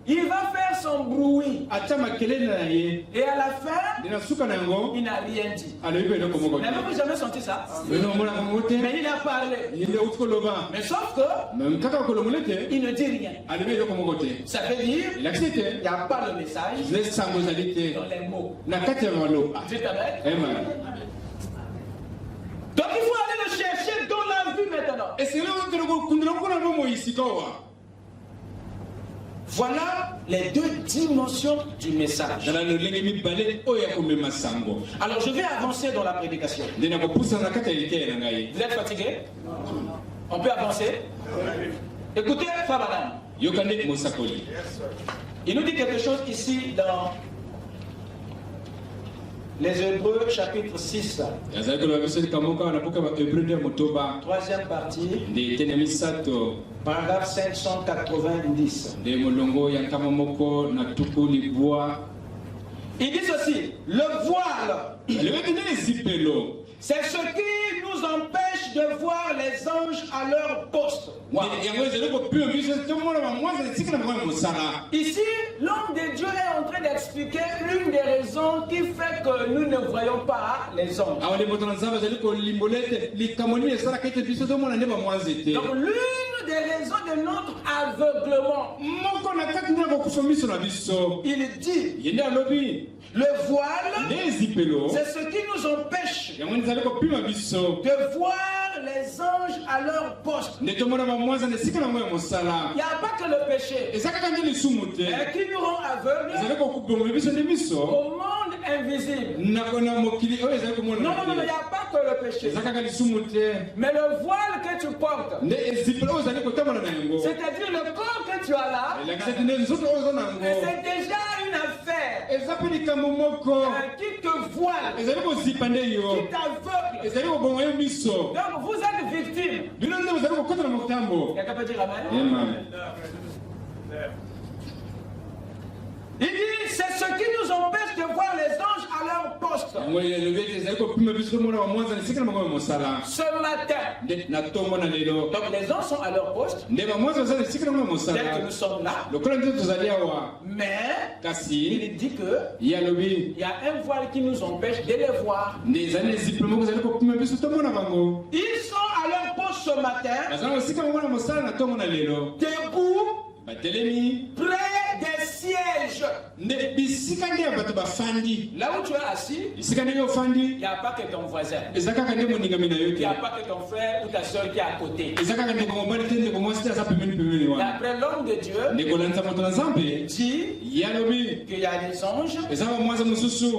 Il va faire son bruit. Et à la fin, il n'a rien dit. N'avez-vous jamais senti ça? Mais il a parlé. Mais sauf que il ne dit rien. Ça veut dire qu'il n'y a pas le message dans les mots. Dites Amen. Donc il faut aller le chercher dans la vie maintenant. Voilà les deux dimensions du message. Alors je vais avancer dans la prédication. Vous êtes fatigué? On peut avancer? Écoutez, Fabaran. Il nous dit quelque chose ici dans les Hébreux chapitre 6. Troisième partie. Paragraphe 590. Il dit ceci, le voile, c'est ce qui nous empêche de voir les anges à leur poste. Ici, l'homme de Dieu est en train d'expliquer l'une des raisons qui fait que nous ne voyons pas les anges. Donc l'une des raisons de notre aveuglement, il dit, le voile, c'est ce qui nous empêche de voir les anges à leur poste. Il n'y a pas que le péché qui nous rend aveugles au monde invisible. Non, il n'y a pas que le péché. Mais le voile que tu portes, c'est-à-dire le corps que tu as là, c'est déjà une affaire qui te voile, qui t'aveugle. Donc vous êtes victime. Quelqu'un peut dire Amen? Il dit, c'est ce qui nous empêche de voir les anges à leur poste. Ce matin, donc les anges sont à leur poste, tel que nous sommes là. Mais il dit que il y a un voile qui nous empêche de les voir. Ils sont à leur poste ce matin, debout, près des sièges. Là où tu es assis, il n'y a pas que ton voisin. Il n'y a pas que ton frère ou ta soeur qui est à côté. Et après, l'homme de Dieu dit qu'il y a des anges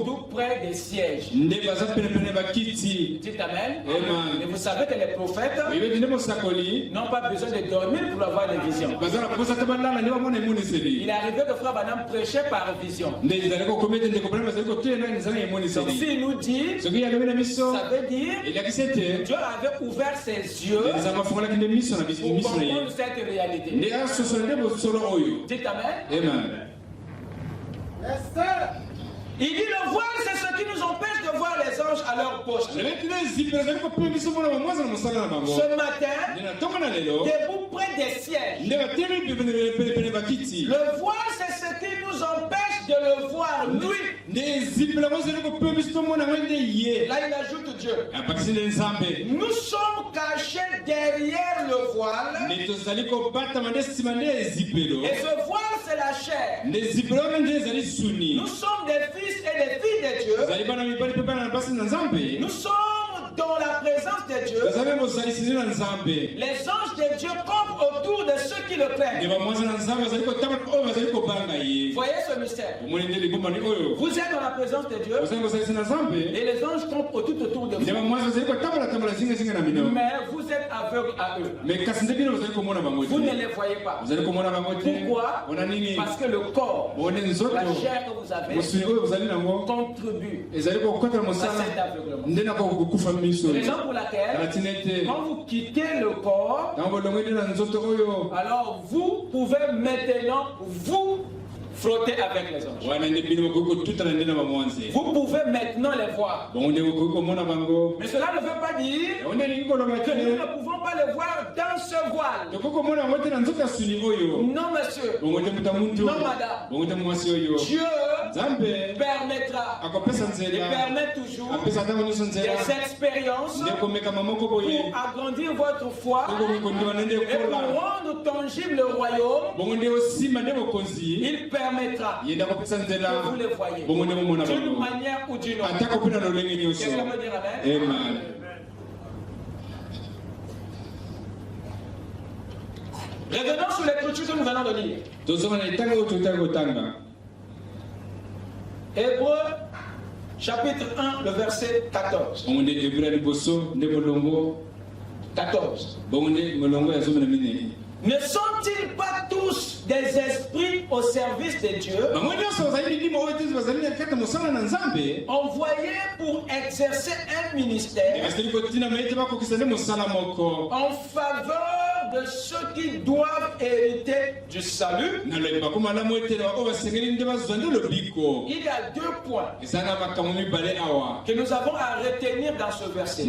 tout près des sièges. Dites Amen. Et vous savez que les prophètes n'ont pas besoin de dormir pour avoir des visions. Il est arrivé que Frère Branham prêchait par vision. Donc s'il nous dit, ça veut dire Dieu avait ouvert ses yeux pour comprendre cette réalité. Dites Amen. Il dit le voile, c'est ce qui nous empêche de voir les anges à leur poste. Ce matin, debout près des sièges. Le voile, c'est ce qui nous empêche de le voir, lui. Là, il ajoute Dieu. Nous sommes cachés derrière le voile. Et ce voile, c'est la chair. Nous sommes des fils et des filles de Dieu. Nous sommes dans la présence de Dieu. Les anges de Dieu campent autour de ceux qui le craignent. Voyez ce mystère. Vous êtes dans la présence de Dieu. Et les anges campent tout autour de vous. Mais vous êtes aveugles à eux. Vous ne les voyez pas. Pourquoi? Parce que le corps, la chair que vous avez, contribue à cet aveuglement. Raison pour laquelle, quand vous quittez le corps, alors vous pouvez maintenant vous frotter avec les anges. Vous pouvez maintenant les voir. Mais cela ne veut pas dire que nous ne pouvons pas les voir dans ce voile. Non, monsieur. Non, madame. Dieu permettra et permet toujours des expériences pour agrandir votre foi et pour rendre tangible le royaume. Il permettra que vous les voyez d'une manière ou d'une autre. Quelqu'un peut dire amen? Revenons sur l'écriture que nous venons de lire. Hébreux chapitre 1, le verset 14. 14. Ne sont-ils pas tous des esprits au service de Dieu, envoyés pour exercer un ministère en faveur de ceux qui doivent hériter du salut? Il y a 2 points que nous avons à retenir dans ce verset.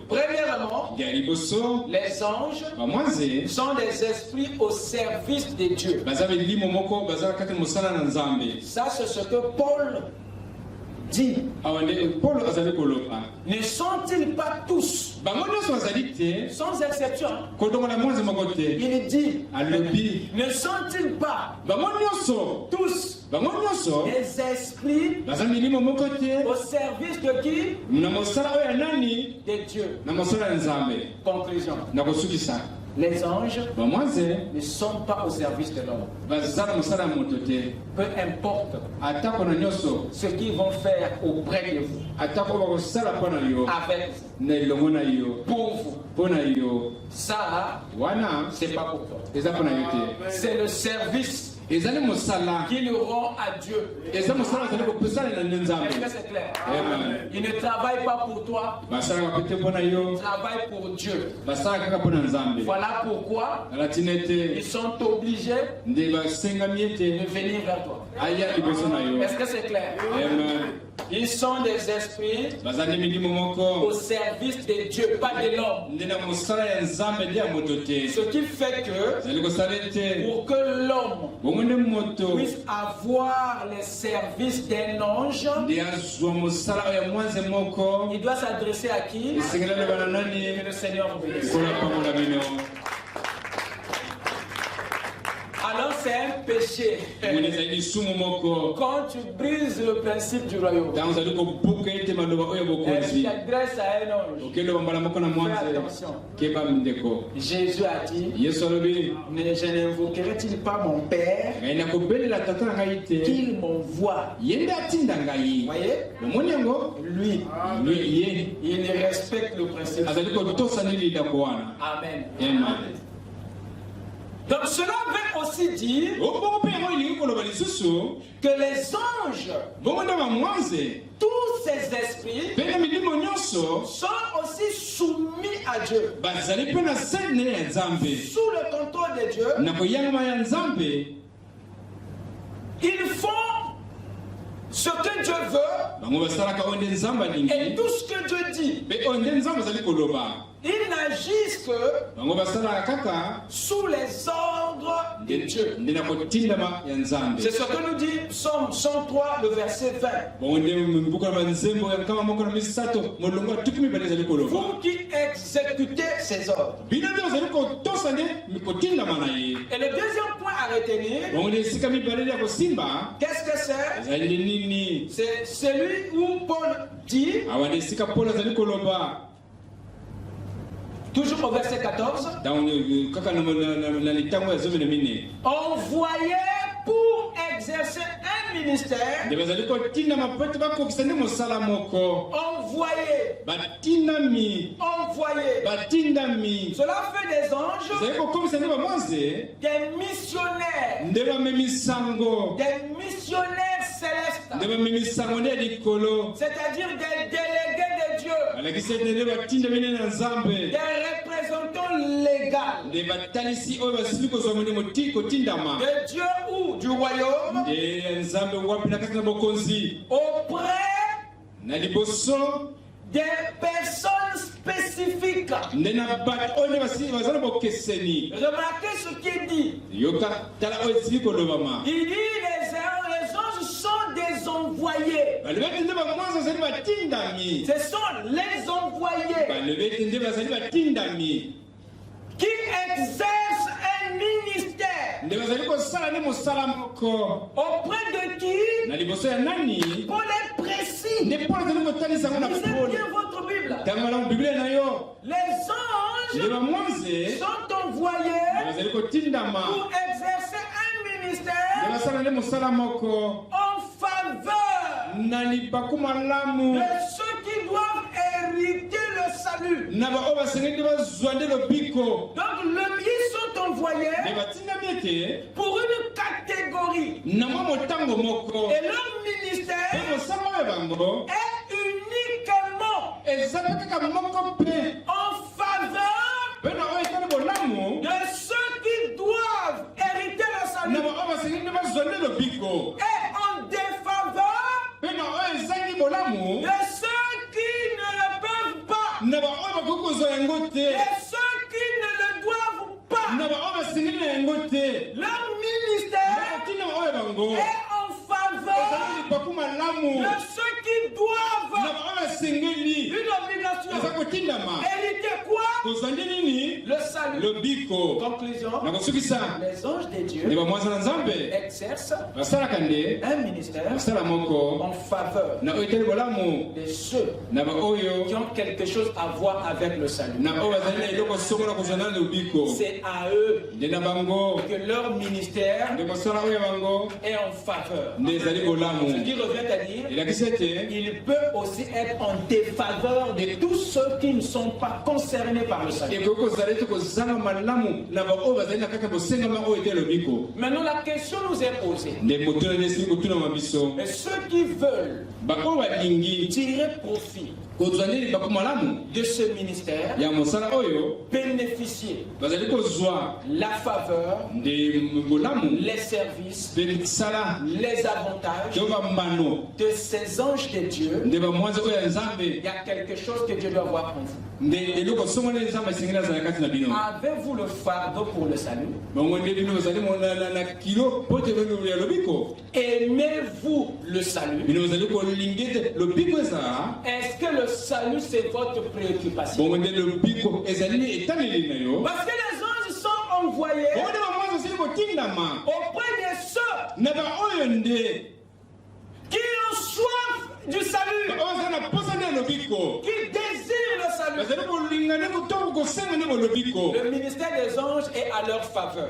Premièrement, les anges sont des esprits au service de Dieu. Ça, c'est ce que Paul dit. Ne sont-ils pas tous, sans exception, il dit, ne sont-ils pas tous des esprits au service de qui? De Dieu. Conclusion. Les anges ne sont pas au service de l'homme. Peu importe ce qu'ils vont faire auprès de vous, avec vous, pour vous, ça, c'est pas pour toi. C'est le service qu'ils rend à Dieu. Est-ce que c'est clair? Ils ne travaillent pas pour toi, ils travaillent pour Dieu. Voilà pourquoi ils sont obligés de venir vers toi. Est-ce que c'est clair? Ils sont des esprits au service de Dieu, pas de l'homme. Ce qui fait que pour que l'homme puisse avoir les services d'un ange, il doit s'adresser à qui? Que le Seigneur vous bénisse. Alors c'est un péché quand tu brises le principe du royaume. Elle s'adresse à un ange. Fais attention. Jésus a dit, mais je n'invoquerai-t-il pas mon Père qu'il m'envoie? Voyez? Lui, il respecte le principe. Amen. Donc cela veut aussi dire que les anges, tous ces esprits, sont aussi soumis à Dieu, sous le contrôle de Dieu. Ils font ce que Dieu veut et tout ce que Dieu dit. Ils n'agissent que sous les ordres de Dieu. C'est ce que nous dit Psaume 103, le verset 20. Vous qui exécutez ces ordres. Et le deuxième point à retenir, qu'est-ce que c'est? C'est celui où Paul dit, toujours au verset 14, envoyé pour exercer un ministère, envoyé, cela fait des anges, des missionnaires, célestes, c'est-à-dire des délégués de Dieu, des représentants légaux de Dieu ou du royaume auprès des personnes spécifiques. Remarquez ce qu'il dit. Il dit les anges sont des envoyés. Ce sont les envoyés qui exercent un ministère. Auprès de qui? Paul est précis. Lisez bien votre Bible. Les anges sont envoyés pour exercer un ministère en faveur de ceux qui doivent hériter le salut. Donc ils sont envoyés pour une catégorie. Et leur ministère est uniquement en faveur de ceux qui doivent hériter le salut et en défaveur de ceux qui ne le peuvent pas et ceux qui ne le doivent pas. Leur ministère est en faveur de ceux qui doivent une obligation. Hériter quoi? Le salut. Conclusion. Les anges de Dieu exercent un ministère en faveur de ceux qui ont quelque chose à voir avec le salut. C'est à eux que leur ministère est en faveur. Ce qui revient à dire, il peut aussi être en défaveur de tous ceux qui ne sont pas concernés par le salut. Maintenant, la question nous est posée. Et ceux qui veulent tirer profit de ce ministère, bénéficier la faveur, les services, les avantages de ces anges de Dieu, il y a quelque chose que Dieu doit voir en vous. Avez-vous le fardeau pour le salut? Aimez-vous le salut? Est-ce que le salut c'est votre préoccupation? Parce que les anges sont envoyés auprès de ceux qui ont soif du salut, qui désirent le salut. Le ministère des anges est à leur faveur.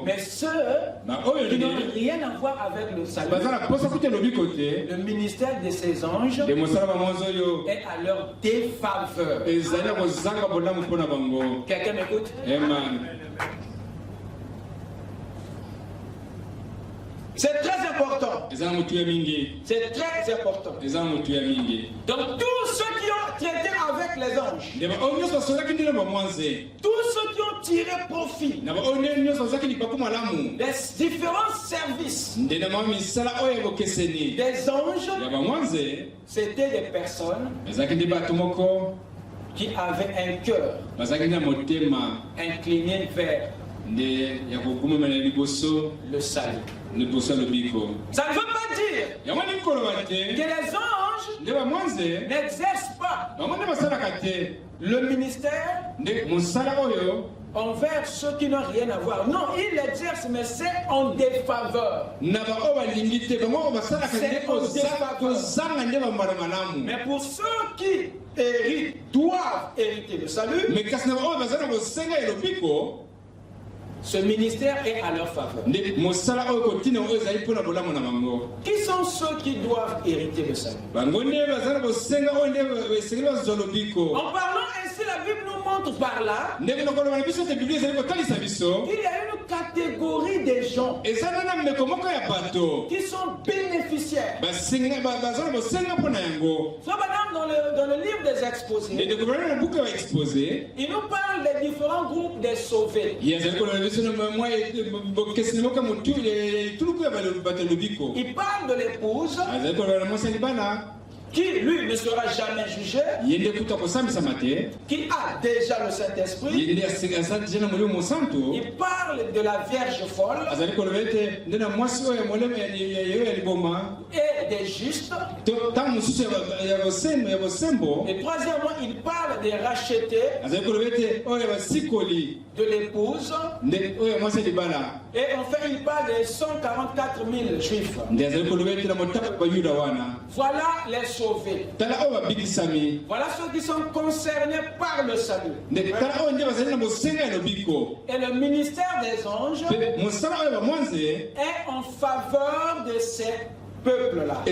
Mais ceux qui n'ont rien à voir avec le salut, le ministère de ces anges est à leur défaveur. Quelqu'un m'écoute? C'est très important. C'est très important. Donc tous ceux qui ont traité avec les anges, tous ceux qui ont tirer profit des différents services des anges. C'était des personnes qui avaient un cœur incliné vers le salut. Ça ne veut pas dire que les anges n'exercent pas le ministère envers ceux qui n'ont rien à voir. Non, ils l'exercent, mais c'est en défaveur. Mais pour ceux qui héritent, doivent hériter le salut, ce ministère est à leur faveur. Qui sont ceux qui doivent hériter le salut? En parlant ainsi, la Bible nous montre par là qu'il y a une catégorie de gens qui sont bénéficiaires. Dans le livre des exposés, il nous parle des différents groupes des sauvés. Il parle de l'épouse qui, lui, ne sera jamais jugé, qui a déjà le Saint-Esprit. Il parle de la Vierge folle et des justes. Et troisièmement, il parle des rachetés, de l'épouse. Et enfin, il parle des 144 000 juifs. Voilà les sauvés. Voilà ceux qui sont concernés par le salut. Et le ministère des anges est en faveur de ces peuples-là.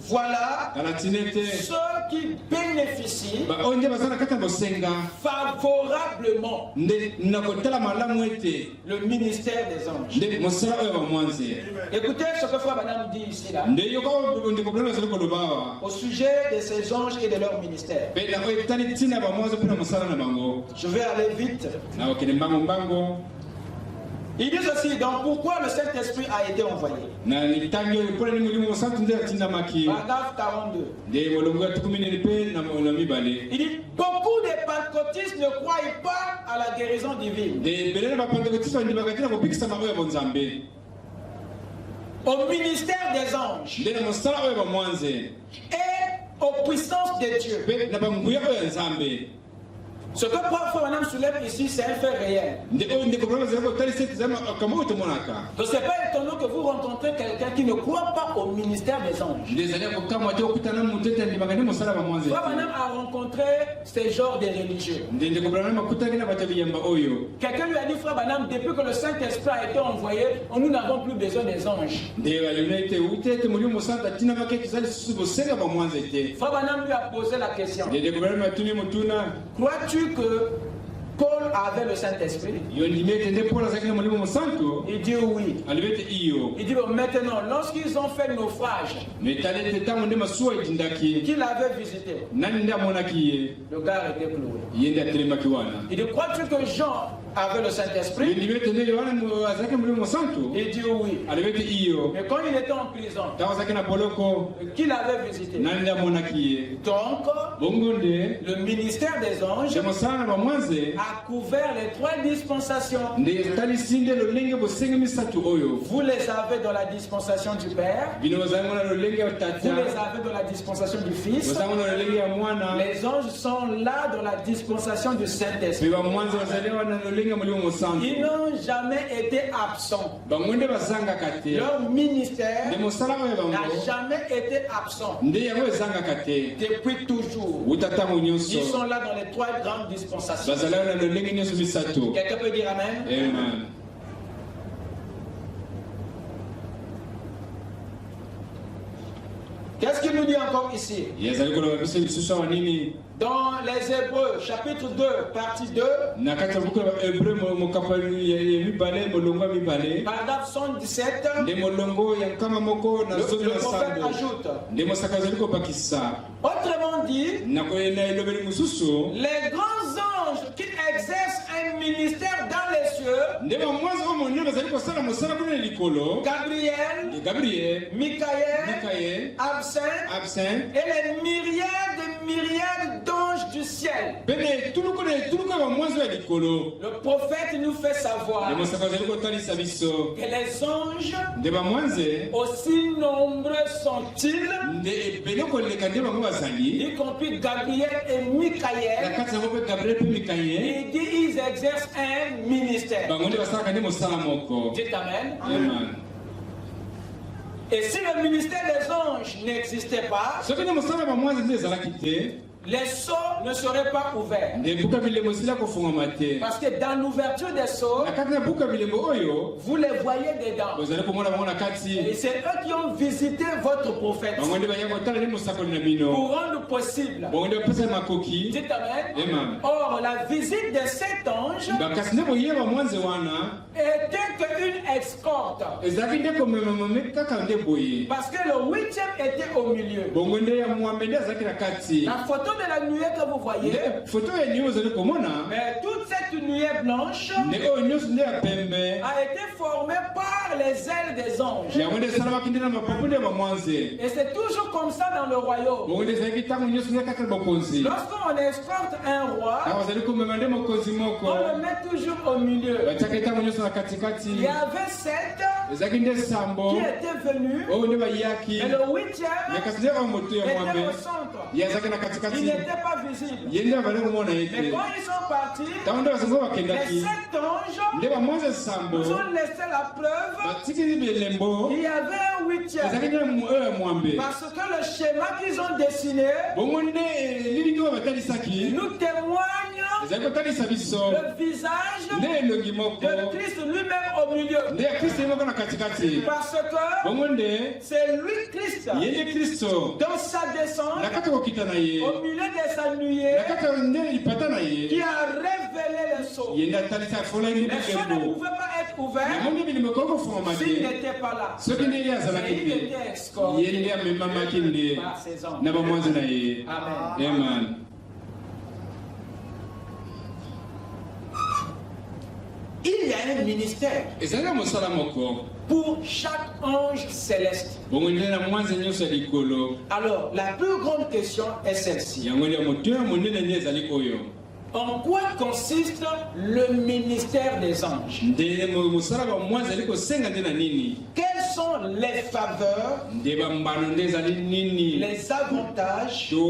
Voilà ceux qui bénéficient favorablement le ministère des anges. Écoutez ce que Frère Branham dit ici là, au sujet de ces anges et de leur ministère. Je vais aller vite. Il dit aussi, donc pourquoi le Saint-Esprit a été envoyé? Paragraphe 42. Il dit, beaucoup de pentecôtistes ne croient pas à la guérison divine, au ministère des anges et aux puissances de Dieu. Ce que Frère Branham soulève ici, c'est un fait réel. Donc ce n'est pas étonnant que vous rencontrez quelqu'un qui ne croit pas au ministère des anges. Frère Branham a rencontré ce genre de religieux. Quelqu'un lui a dit, Frère Branham, depuis que le Saint-Esprit a été envoyé, nous n'avons plus besoin des anges. Frère Branham lui a posé la question. Crois-tu que Paul avait le Saint-Esprit? Il dit oui. Il dit maintenant, lorsqu'ils ont fait le naufrage, qu'il avait visité, le gars était cloué. Il dit, crois-tu que Jean avait le Saint-Esprit? Il dit oui. Mais quand il était en prison, qu'il avait visité. Donc, le ministère des anges a couvert les trois dispensations. Vous les avez dans la dispensation du Père, vous les avez dans la dispensation du Fils, les anges sont là dans la dispensation du Saint-Esprit. Ils n'ont jamais été absents. Leur ministère n'a jamais été absent. Depuis toujours, ils sont là dans les trois grandes dispensations. Quelqu'un peut dire Amen? Amen. Qu'est-ce qu'il nous dit encore ici? Dans les Hébreux, chapitre 2, partie 2, paragraphe 117, le prophète ajoute, autrement dit, les grands anges qui exercent un ministère dans les cieux, Gabriel, Michael, Absinthe, et les myriades d'anges du ciel. Le prophète nous fait savoir que les anges, aussi nombreux sont-ils, y compris Gabriel et Michael, il dit ils exercent un ministère. Dites Amen. Amen. Et si le ministère des anges n'existait pas, les sceaux ne seraient pas ouverts. Parce que dans l'ouverture des sceaux, vous les voyez dedans. Et c'est eux qui ont visité votre prophète pour rendre possible. Dites Amen. Or, la visite de cet ange était qu'une escorte. Parce que le 8e était au milieu. La photo de la nuée que vous voyez, toute cette nuée blanche a été formée par les ailes des anges. Et c'est toujours comme ça dans le royaume. Lorsqu'on escorte un roi, on le met toujours au milieu. Il y avait 7 qui étaient venus, et le 8e était au centre. Il n'était pas visible. Mais quand ils sont partis, les 7 anges nous ont laissé la preuve qu'il y avait un 8e. Parce que le schéma qu'ils ont dessiné nous témoigne le visage de Christ lui-même au milieu. Parce que c'est lui Christ dans sa descente, au milieu de sa nuée, qui a révélé les sceaux. Les sceaux ne pouvaient pas être ouverts s'il n'était pas là. Et il était escorté par ses anges. Amen. Il y a un ministère pour chaque ange céleste. Alors, la plus grande question est celle-ci. En quoi consiste le ministère des anges? Quelles sont les faveurs, les avantages, les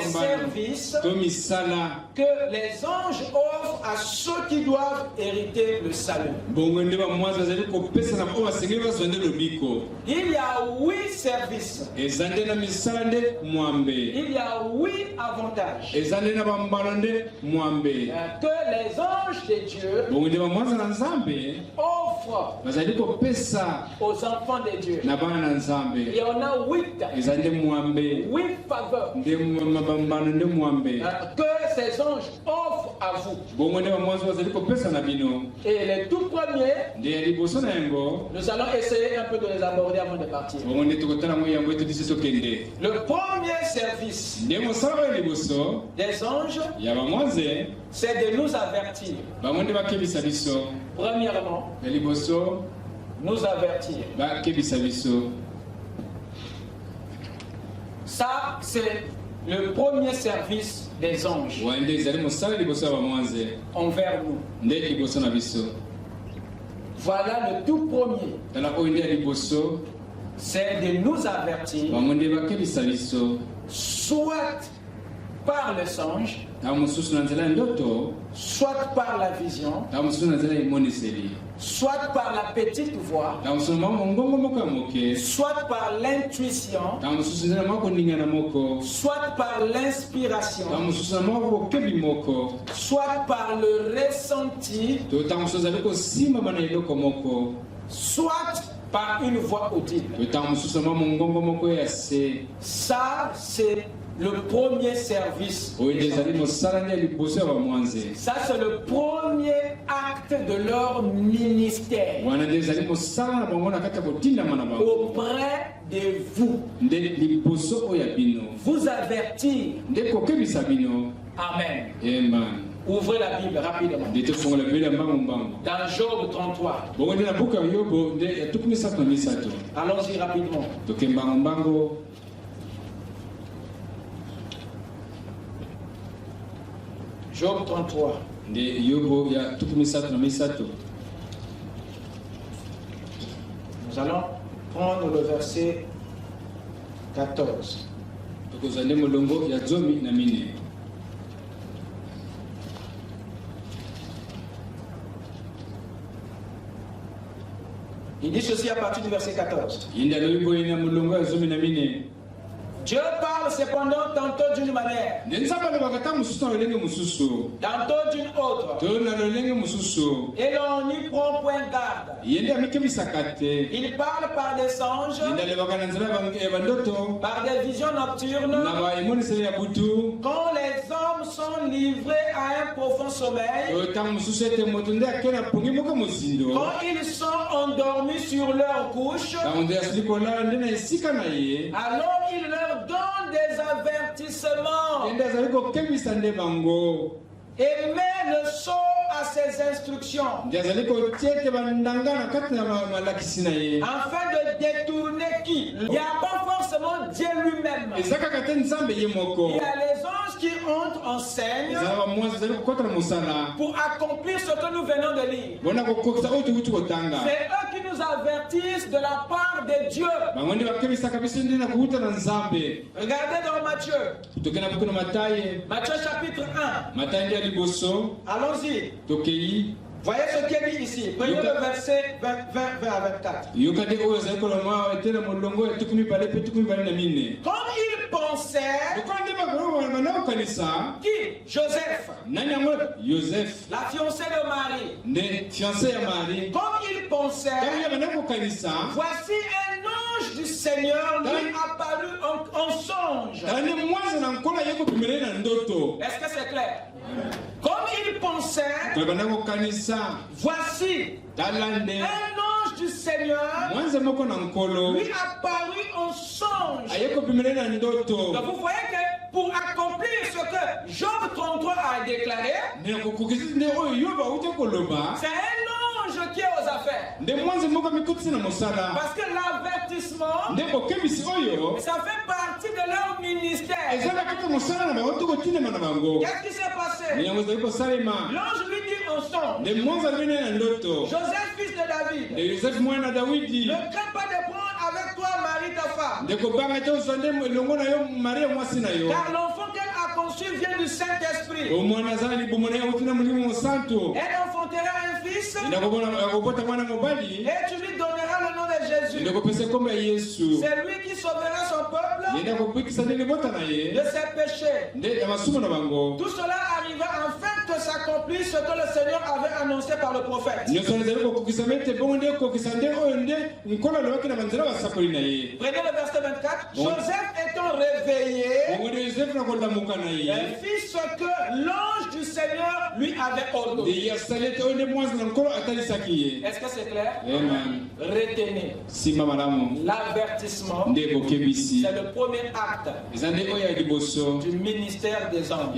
services que les anges offrent à ceux qui doivent hériter le salut? Il y a 8 services. Il y a 8 avantages que les anges de Dieu offrent aux enfants de Dieu. Il y en a 8 faveurs que ces anges offrent à vous. Et les tout premiers, nous allons essayer un peu de les aborder avant de partir. Le premier service des anges, c'est de nous avertir. Premièrement, nous avertir. Ça, c'est le premier service des anges envers nous. Voilà le tout premier. C'est de nous avertir, soit par le songe, soit par la vision, soit par la petite voix, soit par l'intuition, soit par l'inspiration, soit par le ressenti, soit par une voix audible. Ça, c'est le premier service. Ça, c'est le premier acte de leur ministère auprès de vous. Vous avertir Amen. Amen. Ouvrez la Bible rapidement. Dans Job 33. Allons-y rapidement. Job 33. Nous allons prendre le verset 14. Il dit ceci à partir du verset 14. Dieu parle cependant tantôt d'une manière, tantôt d'une autre, et l'on n'y prend point garde. Il parle par des songes, par des visions nocturnes, quand les hommes sont livrés à un profond sommeil, quand ils sont endormis sur leur couche, alors il leur donne des avertissements et met le sceau à ses instructions afin de détourner qui? Il n'y a pas forcément Dieu lui-même. Il y a les anges qui entrent en scène pour accomplir ce que nous venons de lire. C'est eux qui nous avertissent de la part de Dieu. Regardez dans Matthieu. Matthieu chapitre 1. Allons-y. Voyez ce qu'il dit ici. Prenez le verset 20 à 24. Comme il pensait, qui? Joseph, la fiancée de Marie. Comme il pensait, voici un ange du Seigneur lui apparut en songe. Est-ce que c'est clair? Comme il pensait, voici un ange du Seigneur lui apparut en songe. Donc vous voyez que pour accomplir ce que Job 33 a déclaré, c'est un ange qui est aux affaires. Parce que l'avertissement, ça fait partie de leur ministère. Qu'est-ce qui s'est passé? L'ange lui dit en songe, Joseph, fils de David, ne crains pas de prendre avec toi Marie ta femme, car l'enfant qu'elle a conçu vient du Saint-Esprit. Elle enfantera un fils, et tu lui donneras le nom de Jésus. C'est lui qui sauvera son peuple de ses péchés. Tout cela arriva afin que s'accomplisse ce que le Seigneur avait annoncé par le prophète. Prenez le verset 24. Joseph étant réveillé, il fit ce que l'ange du Seigneur lui avait ordonné. Est-ce que c'est clair? Retenez. L'avertissement, c'est le premier acte du ministère des anges.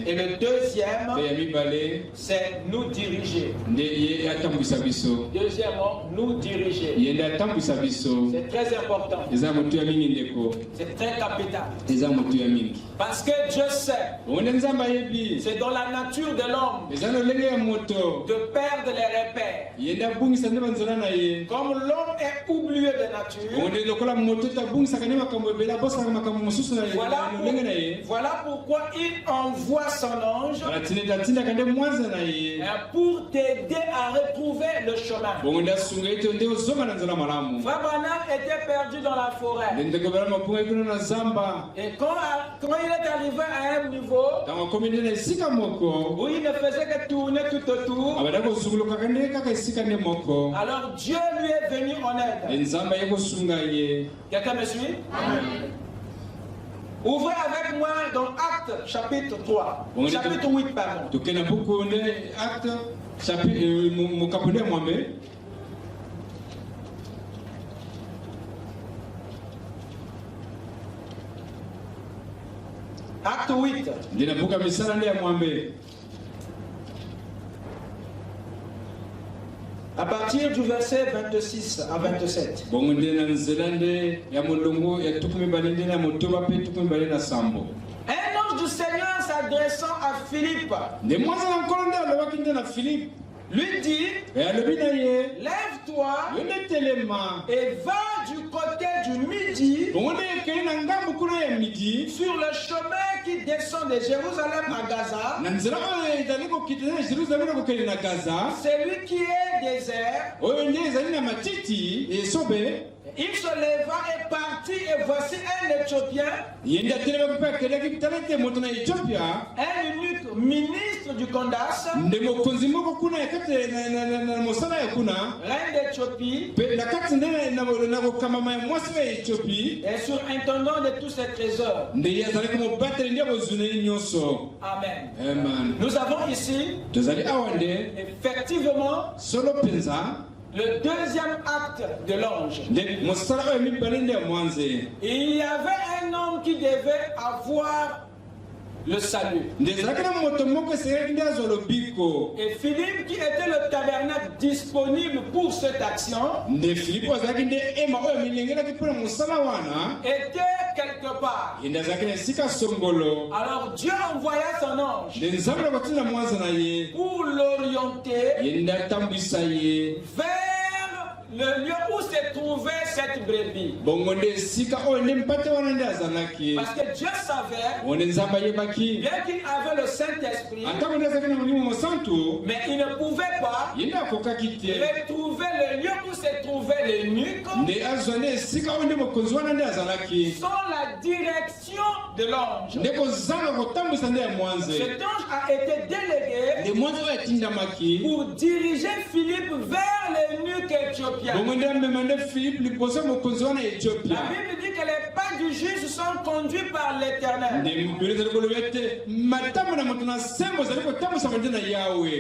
Et le deuxième, c'est nous diriger. Deuxièmement, nous diriger. C'est très important. C'est très capital. Parce que Dieu sait, c'est dans la nature de l'homme de perdre les repères. Comme l'homme est oublieux de nature, voilà pourquoi il envoie son ange pour t'aider à retrouver le chemin. Frère Branham était perdu dans la forêt. Et quand il est arrivé à un niveau où il ne faisait que tourner tout autour, alors Dieu lui est venu en aide. Quelqu'un me suit? Ouvrez avec moi dans Actes chapitre 3. Chapitre 8, pardon. Acte 8. À partir du verset 26 à 27. Un ange du Seigneur s'adressant à Philippe lui dit, lève-toi et va du côté du midi sur le chemin qui descend de Jérusalem à Gaza. Celui qui est désert. Il se leva et partit, et voici un Éthiopien, un eunuque ministre du Candace, reine d'Éthiopie, et surintendant de tous ses trésors. Amen. Nous avons ici, effectivement, le deuxième acte de l'ange. Il y avait un homme qui devait avoir le salut. Et Philippe, qui était le tabernacle disponible pour cette action, était quelque part. Alors Dieu envoya son ange pour l'orienter vers le lieu où se trouvait cette brebis. Parce que Dieu savait, bien qu'il avait le Saint-Esprit, mais il ne pouvait pas retrouver le lieu où se trouvait l'eunuque sans la direction de l'ange. Cet ange a été délégué pour diriger Philippe vers l'eunuque éthiopien. La Bible dit que les pas du juste sont conduits par l'Éternel.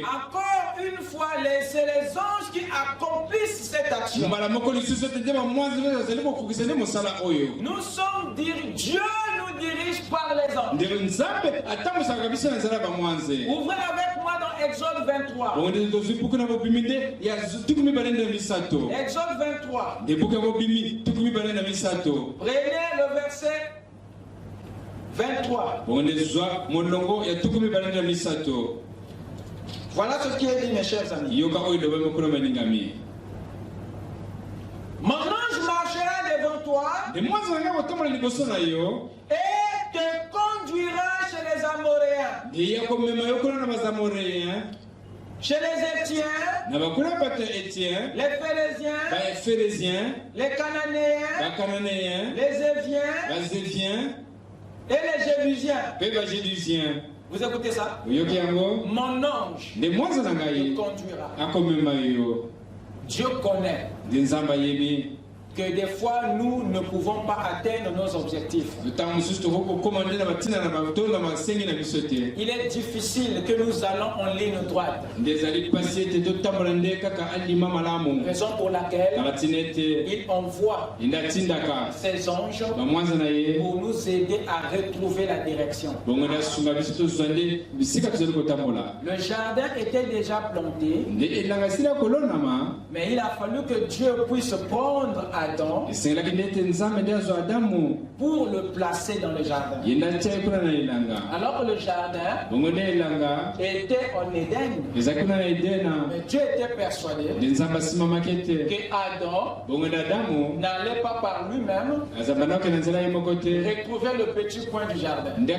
Encore une fois, c'est les anges qui accomplissent cette action. Nous sommes Dieu nous dirige par les anges. Ouvrez avec moi dans Exode 23. Exode 23. Prenez le verset 23. Voilà ce qui est dit, mes chers amis. Mon ange marchera devant toi et te conduira chez les Amoréens, chez les Étiens, les Phérésiens, les Cananéens, les Éviens et les Jébusiens. Vous écoutez ça? Mon ange te conduira. Dieu connaît que des fois nous ne pouvons pas atteindre nos objectifs. Il est difficile que nous allons en ligne droite. Raison pour laquelle il envoie ses anges pour nous aider à retrouver la direction. Le jardin était déjà planté, mais il a fallu que Dieu puisse prendre Adam pour le placer dans le jardin. Alors que le jardin était en Éden, mais Dieu était persuadé que Adam n'allait pas par lui-même retrouver le petit coin du jardin. Il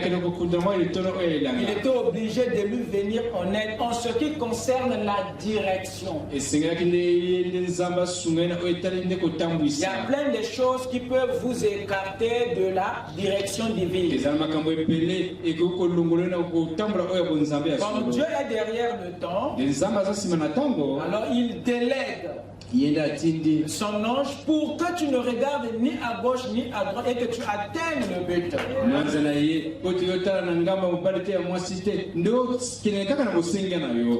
était obligé de lui venir en aide en ce qui concerne la direction. Il y a plein de choses qui peuvent vous écarter de la direction divine. Comme Dieu est derrière le temps, alors il délègue son ange pour que tu ne regardes ni à gauche ni à droite et que tu atteignes le but.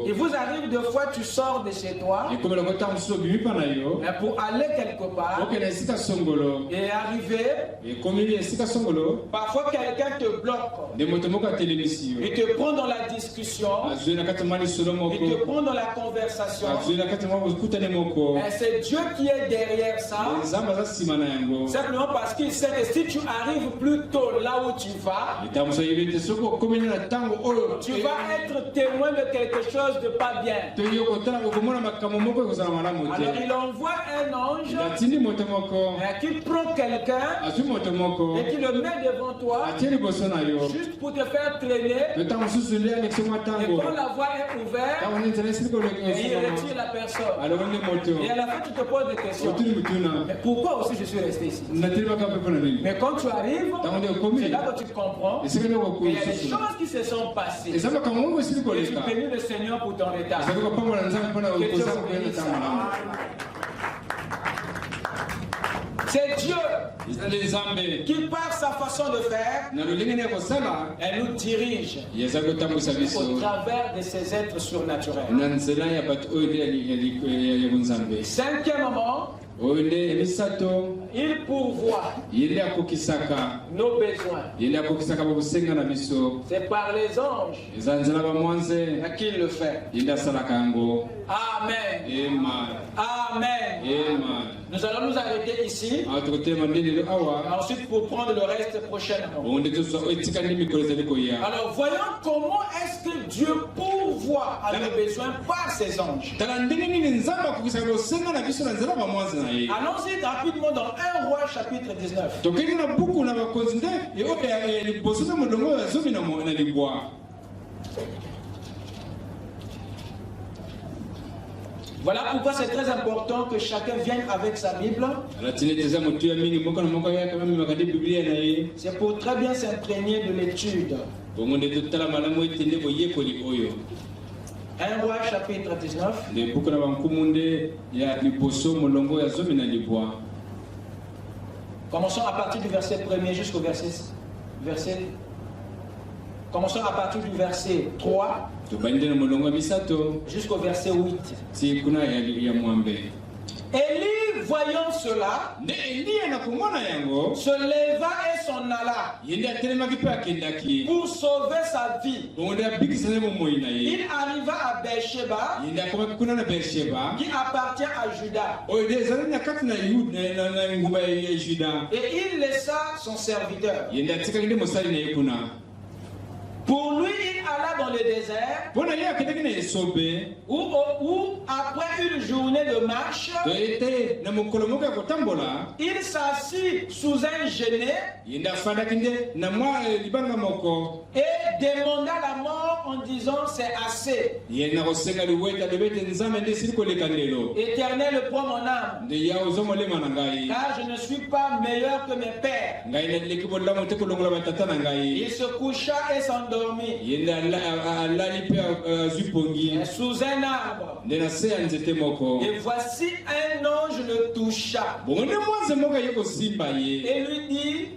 Il vous arrive deux fois tu sors de chez toi pour aller quelque part et arriver. Parfois quelqu'un te bloque. Il te prend dans la discussion. Il te prend dans la conversation. Et c'est Dieu qui est derrière ça. Simplement parce qu'il sait que si tu arrives plus tôt là où tu vas, tu vas être témoin de quelque chose de pas bien. Alors il envoie un ange qui prend quelqu'un et qui le met devant toi juste pour te faire traîner. Et quand la voie est ouverte, il retire la personne. Et à la fin, tu te poses des questions. Mais pourquoi aussi je suis resté ici? Mais quand tu arrives, c'est là que tu comprends qu'il y a des choses qui se sont passées. Et tu bénis le Seigneur pour ton retard. C'est Dieu qui, par sa façon de faire, elle nous dirige au travers de ces êtres surnaturels. Cinquième moment, il pourvoit nos besoins. C'est par les anges qu'il le fait. Amen. Amen. Nous allons nous arrêter ici. Ensuite, pour prendre le reste prochainement. Alors, voyons comment est-ce que Dieu pourvoit à nos besoins par ses anges. Allons-y rapidement dans 1 Roi chapitre 19. Voilà pourquoi c'est très important que chacun vienne avec sa Bible. C'est pour très bien s'imprégner de l'étude. 1 Roi chapitre 19. Commençons à partir du verset 1er jusqu'au Commençons à partir du verset 3 jusqu'au verset 8. Élie, voyant cela, se leva et s'en alla pour sauver sa vie. Il arriva à Beersheba, qui appartient à Juda, et il laissa son serviteur. Pour lui, il alla dans le désert où après une journée de marche, il s'assit sous un genêt et demanda la mort en disant c'est assez. Éternel, prends mon âme, car je ne suis pas meilleur que mes pères. Il se coucha et s'endormit sous un arbre. Et voici un ange le toucha et lui dit,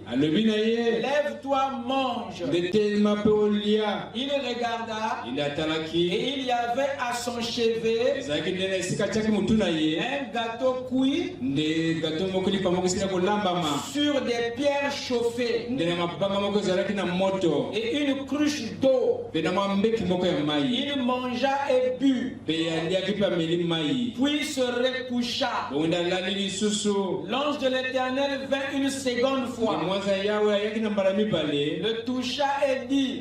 lève-toi, mange. Il regarda et il y avait à son chevet un gâteau cuit sur des pierres chauffées et une cruche d'eau. Il mangea et but, puis se recoucha. L'ange de l'Éternel vint une seconde fois, le toucha et dit,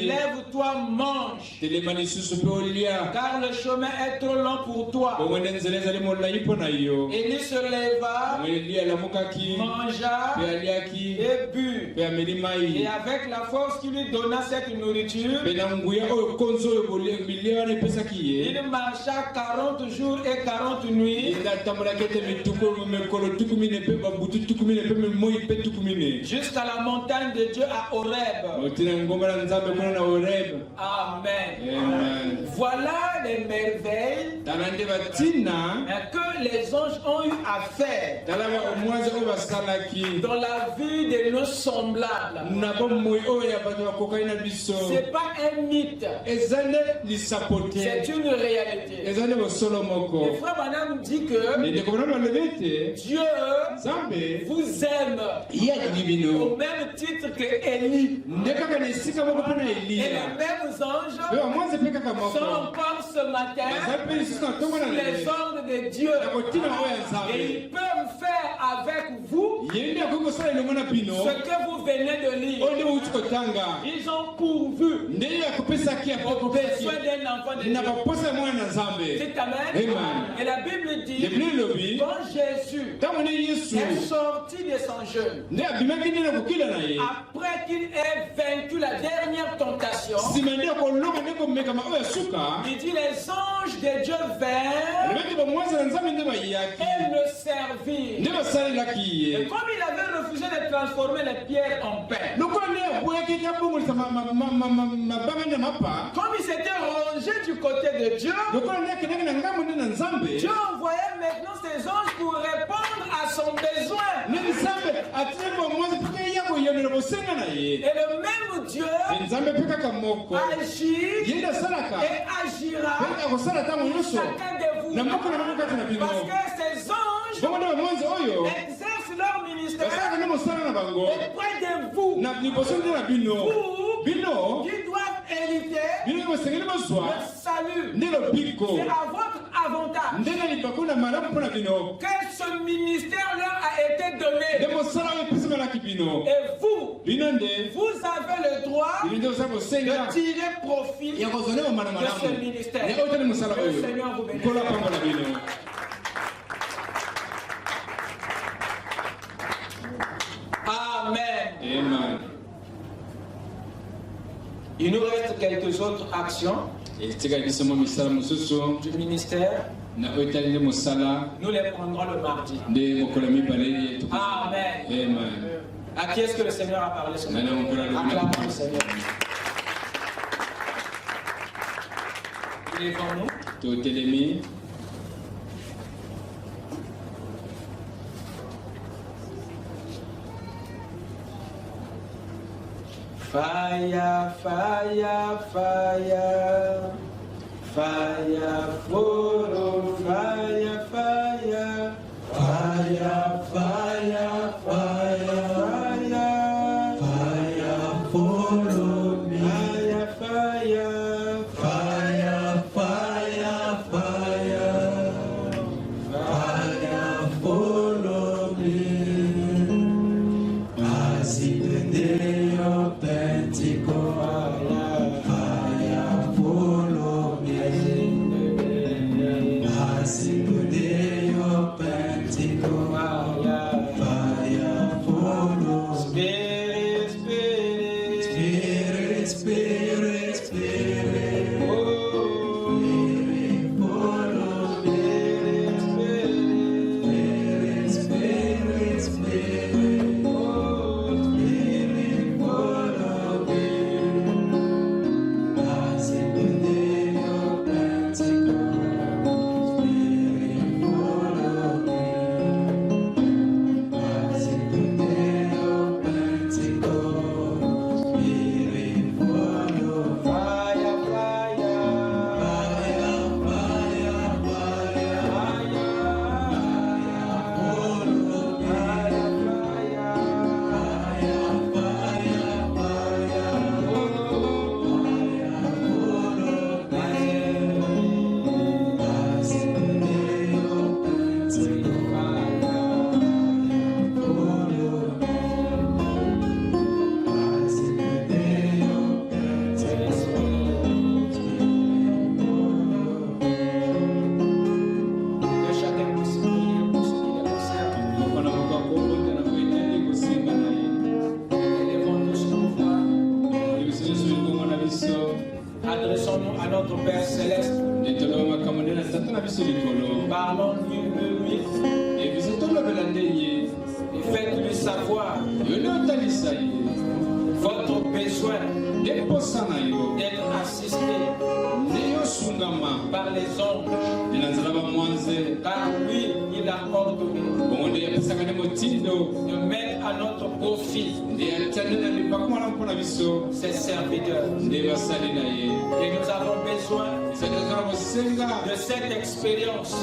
lève-toi, mange, car le chemin est trop long pour toi. Et il se leva, mangea et but, et avec la force qui lui donna cette nourriture, il marcha 40 jours et 40 nuits jusqu'à la montagne de Dieu à Horeb. Amen. Voilà les merveilles que les anges ont eu à faire dans la vie de nos semblables. C'est pas un mythe, c'est une réalité. Le frère Branham dit que Dieu vous aime au même titre que Élie. Et les mêmes anges sont encore ce matin sous les ordres de Dieu. Et ils peuvent faire avec vous ce que vous venez de lire. Ils ont pourvu aux besoins d'un enfant de Dieu. Dites Amen. Et la Bible dit, quand Jésus est sorti de son jeûne, après qu'il ait vaincu la dernière tentation, il dit les anges de Dieu vinrent et le servirent. Et comme il avait refusé de transformer les pierres en pain, comme il s'était rangé du côté de Dieu, Dieu envoyait maintenant ses anges pour répondre à son besoin. Et le même Dieu agit et agira pour chacun de vous. Parce que ces anges exercent leur ministère auprès de vous. Vous qui doivent hériter le salut. C'est à votre avantage que ce ministère leur a été donné. Et vous avez le droit de tirer profit de ce ministère. Que le Seigneur vous bénisse. Amen. Il nous reste quelques autres actions du ministère. Nous les prendrons le mardi. Amen. À qui est-ce que le Seigneur a parlé ce matin? Acclamons le Seigneur. Il est devant nous. Fire, fire, fire, fire, follow, fire, fire, fire, fire, fire, fire, follow me, fire, fire, fire, fire, fire, follow me, I see the day of Pentecost, fire, follow me. I see the day of Pentecost, fire, follow me. Spirit, Spirit, Spirit, Spirit, oh, Spirit, follow me. Spirit, Spirit, Spirit, oh, Spirit, follow me. I see the day of Pentecost, Spirit, follow me. I see the day of Pentecost, Spirit, follow. Fire, fire, fire, fire, fire, follow me. Fire, que chacun puisse prier pour ce qu'il est concerne. Élevons tous nos voix. Adressons-nous à notre Père Céleste. Parlons-lui, et faites-lui savoir votre besoin besoin d'être assisté par les anges, car lui, il a ordonné de mettre à notre profit ses serviteurs. Et nous avons besoin de cette expérience.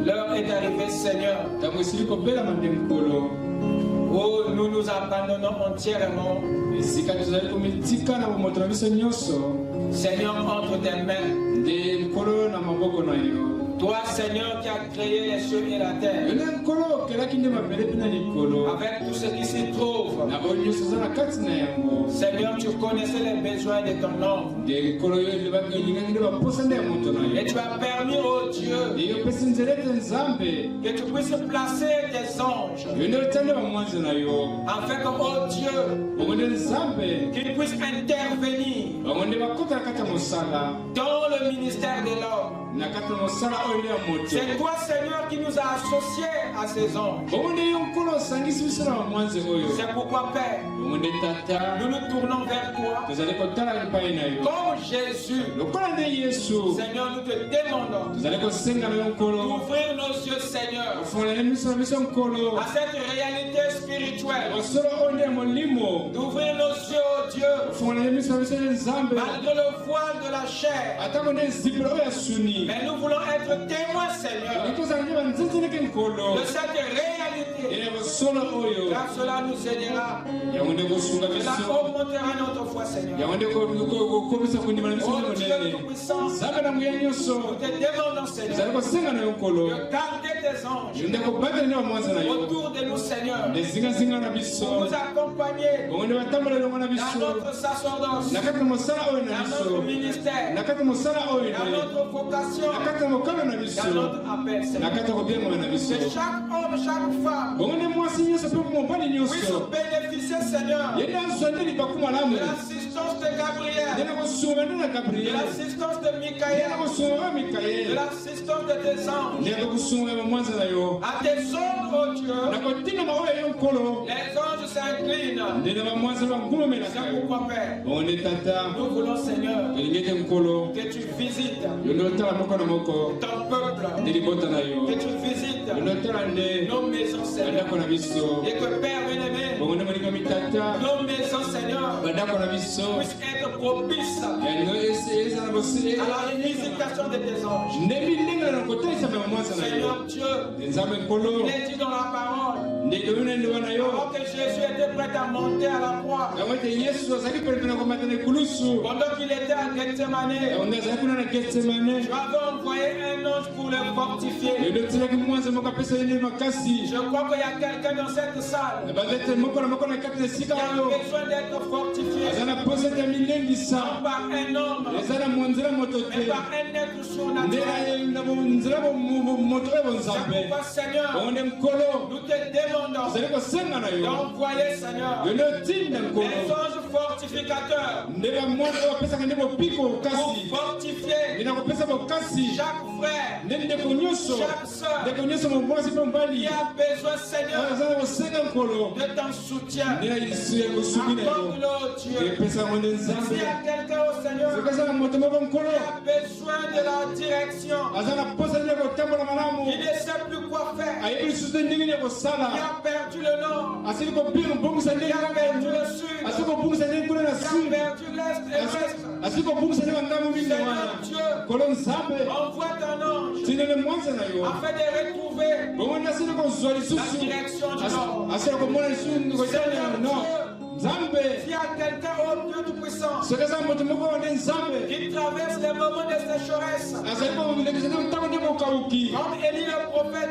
L'heure est arrivée, Seigneur, où nous nous abandonnons entièrement. Seigneur, entre tes mains, Toi, Seigneur, qui as créé les cieux et la terre, avec tout ce qui s'y trouve, Seigneur, tu connaissais les besoins de ton homme. Et tu as permis, oh Dieu, que tu puisses placer des anges, afin que, oh Dieu, qu'ils puissent intervenir dans le ministère de l'homme. C'est toi, Seigneur, qui nous a associés à ces anges. C'est pourquoi, Père, nous nous tournons vers toi. Comme Jésus, Seigneur, nous te demandons d'ouvrir nos yeux, Seigneur, à cette réalité spirituelle. D'ouvrir nos yeux, oh Dieu, malgré le voile de la chair. Mais nous voulons être témoins, Seigneur, de cette réalité. Car cela nous aidera. Cela augmentera notre foi, Seigneur. Oh Dieu Tout-Puissant, nous te demandons, Seigneur, de garder tes anges autour de nous, Seigneur, pour nous accompagner dans notre sacerdoce, dans notre ministère, dans notre vocation, dans notre appel, Seigneur. Que chaque homme, chaque femme puisse bénéficier, Seigneur, de l'assistance de Gabriel, de l'assistance de Michael, de l'assistance de tes anges, à tes ordres, oh Dieu. Les anges s'inclinent. C'est pourquoi, Père, nous voulons, Seigneur, que tu visites ton peuple, que tu visites nos maisons, Seigneur, et que, Père bien-aimé, nos maisons, Seigneur, puissent être propices à la visitation de tes anges. Seigneur Dieu, il est dit dans la parole, alors que Jésus était prêt à monter à la croix, pendant qu'il était à Gethsemane, tu avais envoyé un ange pour le fortifier. Je crois qu'il y a quelqu'un dans cette salle qui a besoin d'être fortifié, non par un homme, mais par un être surnaturel. Seigneur, nous te demandons d'envoyer, Seigneur, les anges fortificateurs pour fortifier chaque frère, chaque soeur qui a besoin, Seigneur, de ton soutien. Accorde-le, Dieu. S'il y a quelqu'un, oh Seigneur, qui a besoin de la direction, il ne sait plus quoi faire, il a perdu le nord, il a perdu le sud, il a perdu l'est et l'ouest. Seigneur Dieu, envoie ton ange afin de retrouver la direction du nord. Seigneur Dieu, s'il y a quelqu'un, oh Dieu Tout-Puissant, qui traverse les moments de sécheresse, comme Élie le prophète,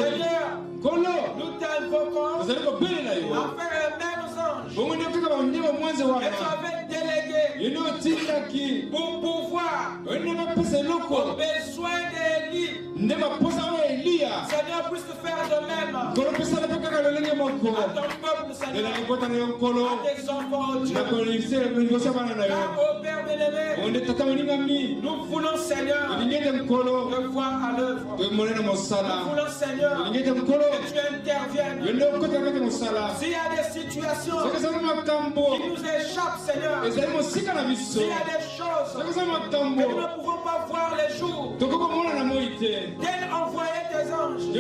Seigneur, nous t'invoquons à faire les mêmes anges. Et tu avais délégué pour pouvoir aux besoins d'Élie. Seigneur, puisse faire de même à ton peuple, Seigneur, à tes enfants, oh Dieu. Car, oh Père bien-aimé, nous voulons, Seigneur, te voir à l'œuvre. Nous voulons, Seigneur, que tu interviennes. S'il y a des situations qui nous échappent, Seigneur, s'il y a des choses que nous ne pouvons pas voir les jours, viens envoyer tes anges. Comme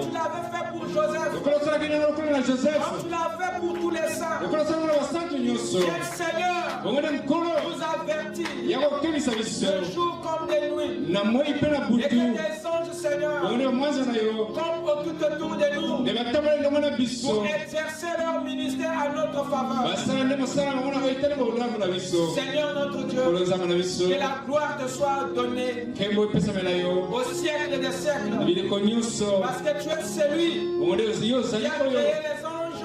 tu l'avais fait pour Joseph, comme tu l'as fait pour tous les saints. Viens, Seigneur, nous avertir de jour comme de nuit. Et que tes anges, Seigneur, comme tout autour de nous, pour exercer leur ministère à notre faveur. Seigneur notre Dieu, que la gloire te soit donnée au siècle des siècles. Parce que tu es celui qui a créé les anges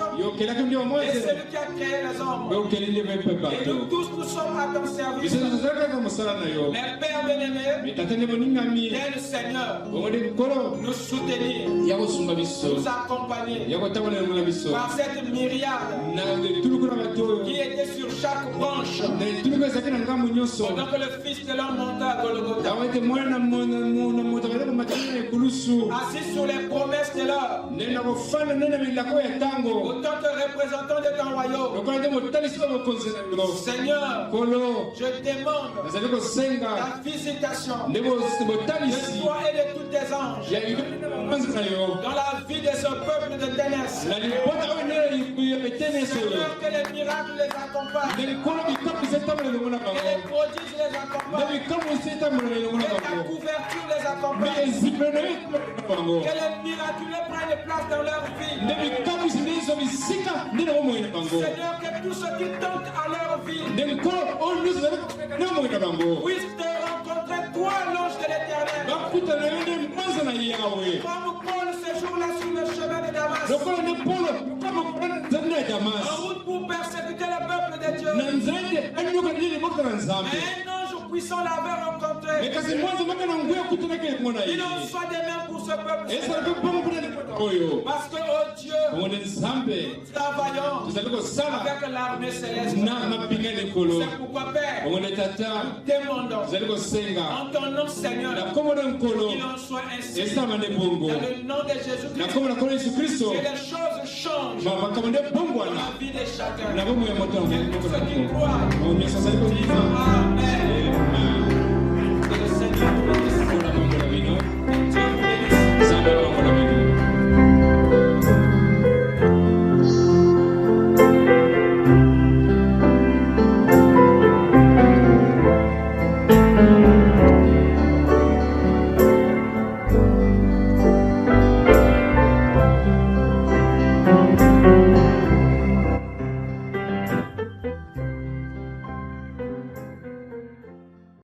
et celui qui a créé les hommes. Et nous tous nous sommes à ton service. Mais Père bien-aimé, viens le Seigneur nous soutenir, nous accompagner par cette myriade qui était sur chaque branche pendant que le Fils de l'homme monta à Golgotha. Assis sur les promesses de l'heure, autant que représentant de ton royaume, Seigneur, je demande la visitation de toi et de tous tes anges dans la vie de ce peuple de ténèbres. Seigneur, que les miracles les accompagnent, que les prodiges les accompagnent, que ta couverture les accompagne, que les miraculeux prennent place dans leur vie. Seigneur, que tous ceux qui tentent à leur vie puissent te rencontrer, toi, l'ange de l'Éternel. Comme Paul ce jour-là sur le chemin de Damas, en route pour persécuter le peuple de Dieu. Un ange puissant l'avait rencontré. Il en soit de même pour ce peuple. Parce que, oh Dieu, nous travaillons avec l'armée céleste. C'est pourquoi, Père, nous demandons en ton nom, Seigneur, qu'il en soit ainsi. Dans le nom de Jésus-Christ, que les choses changent dans la vie de chacun. Et pour ceux qui croient, disons Amen.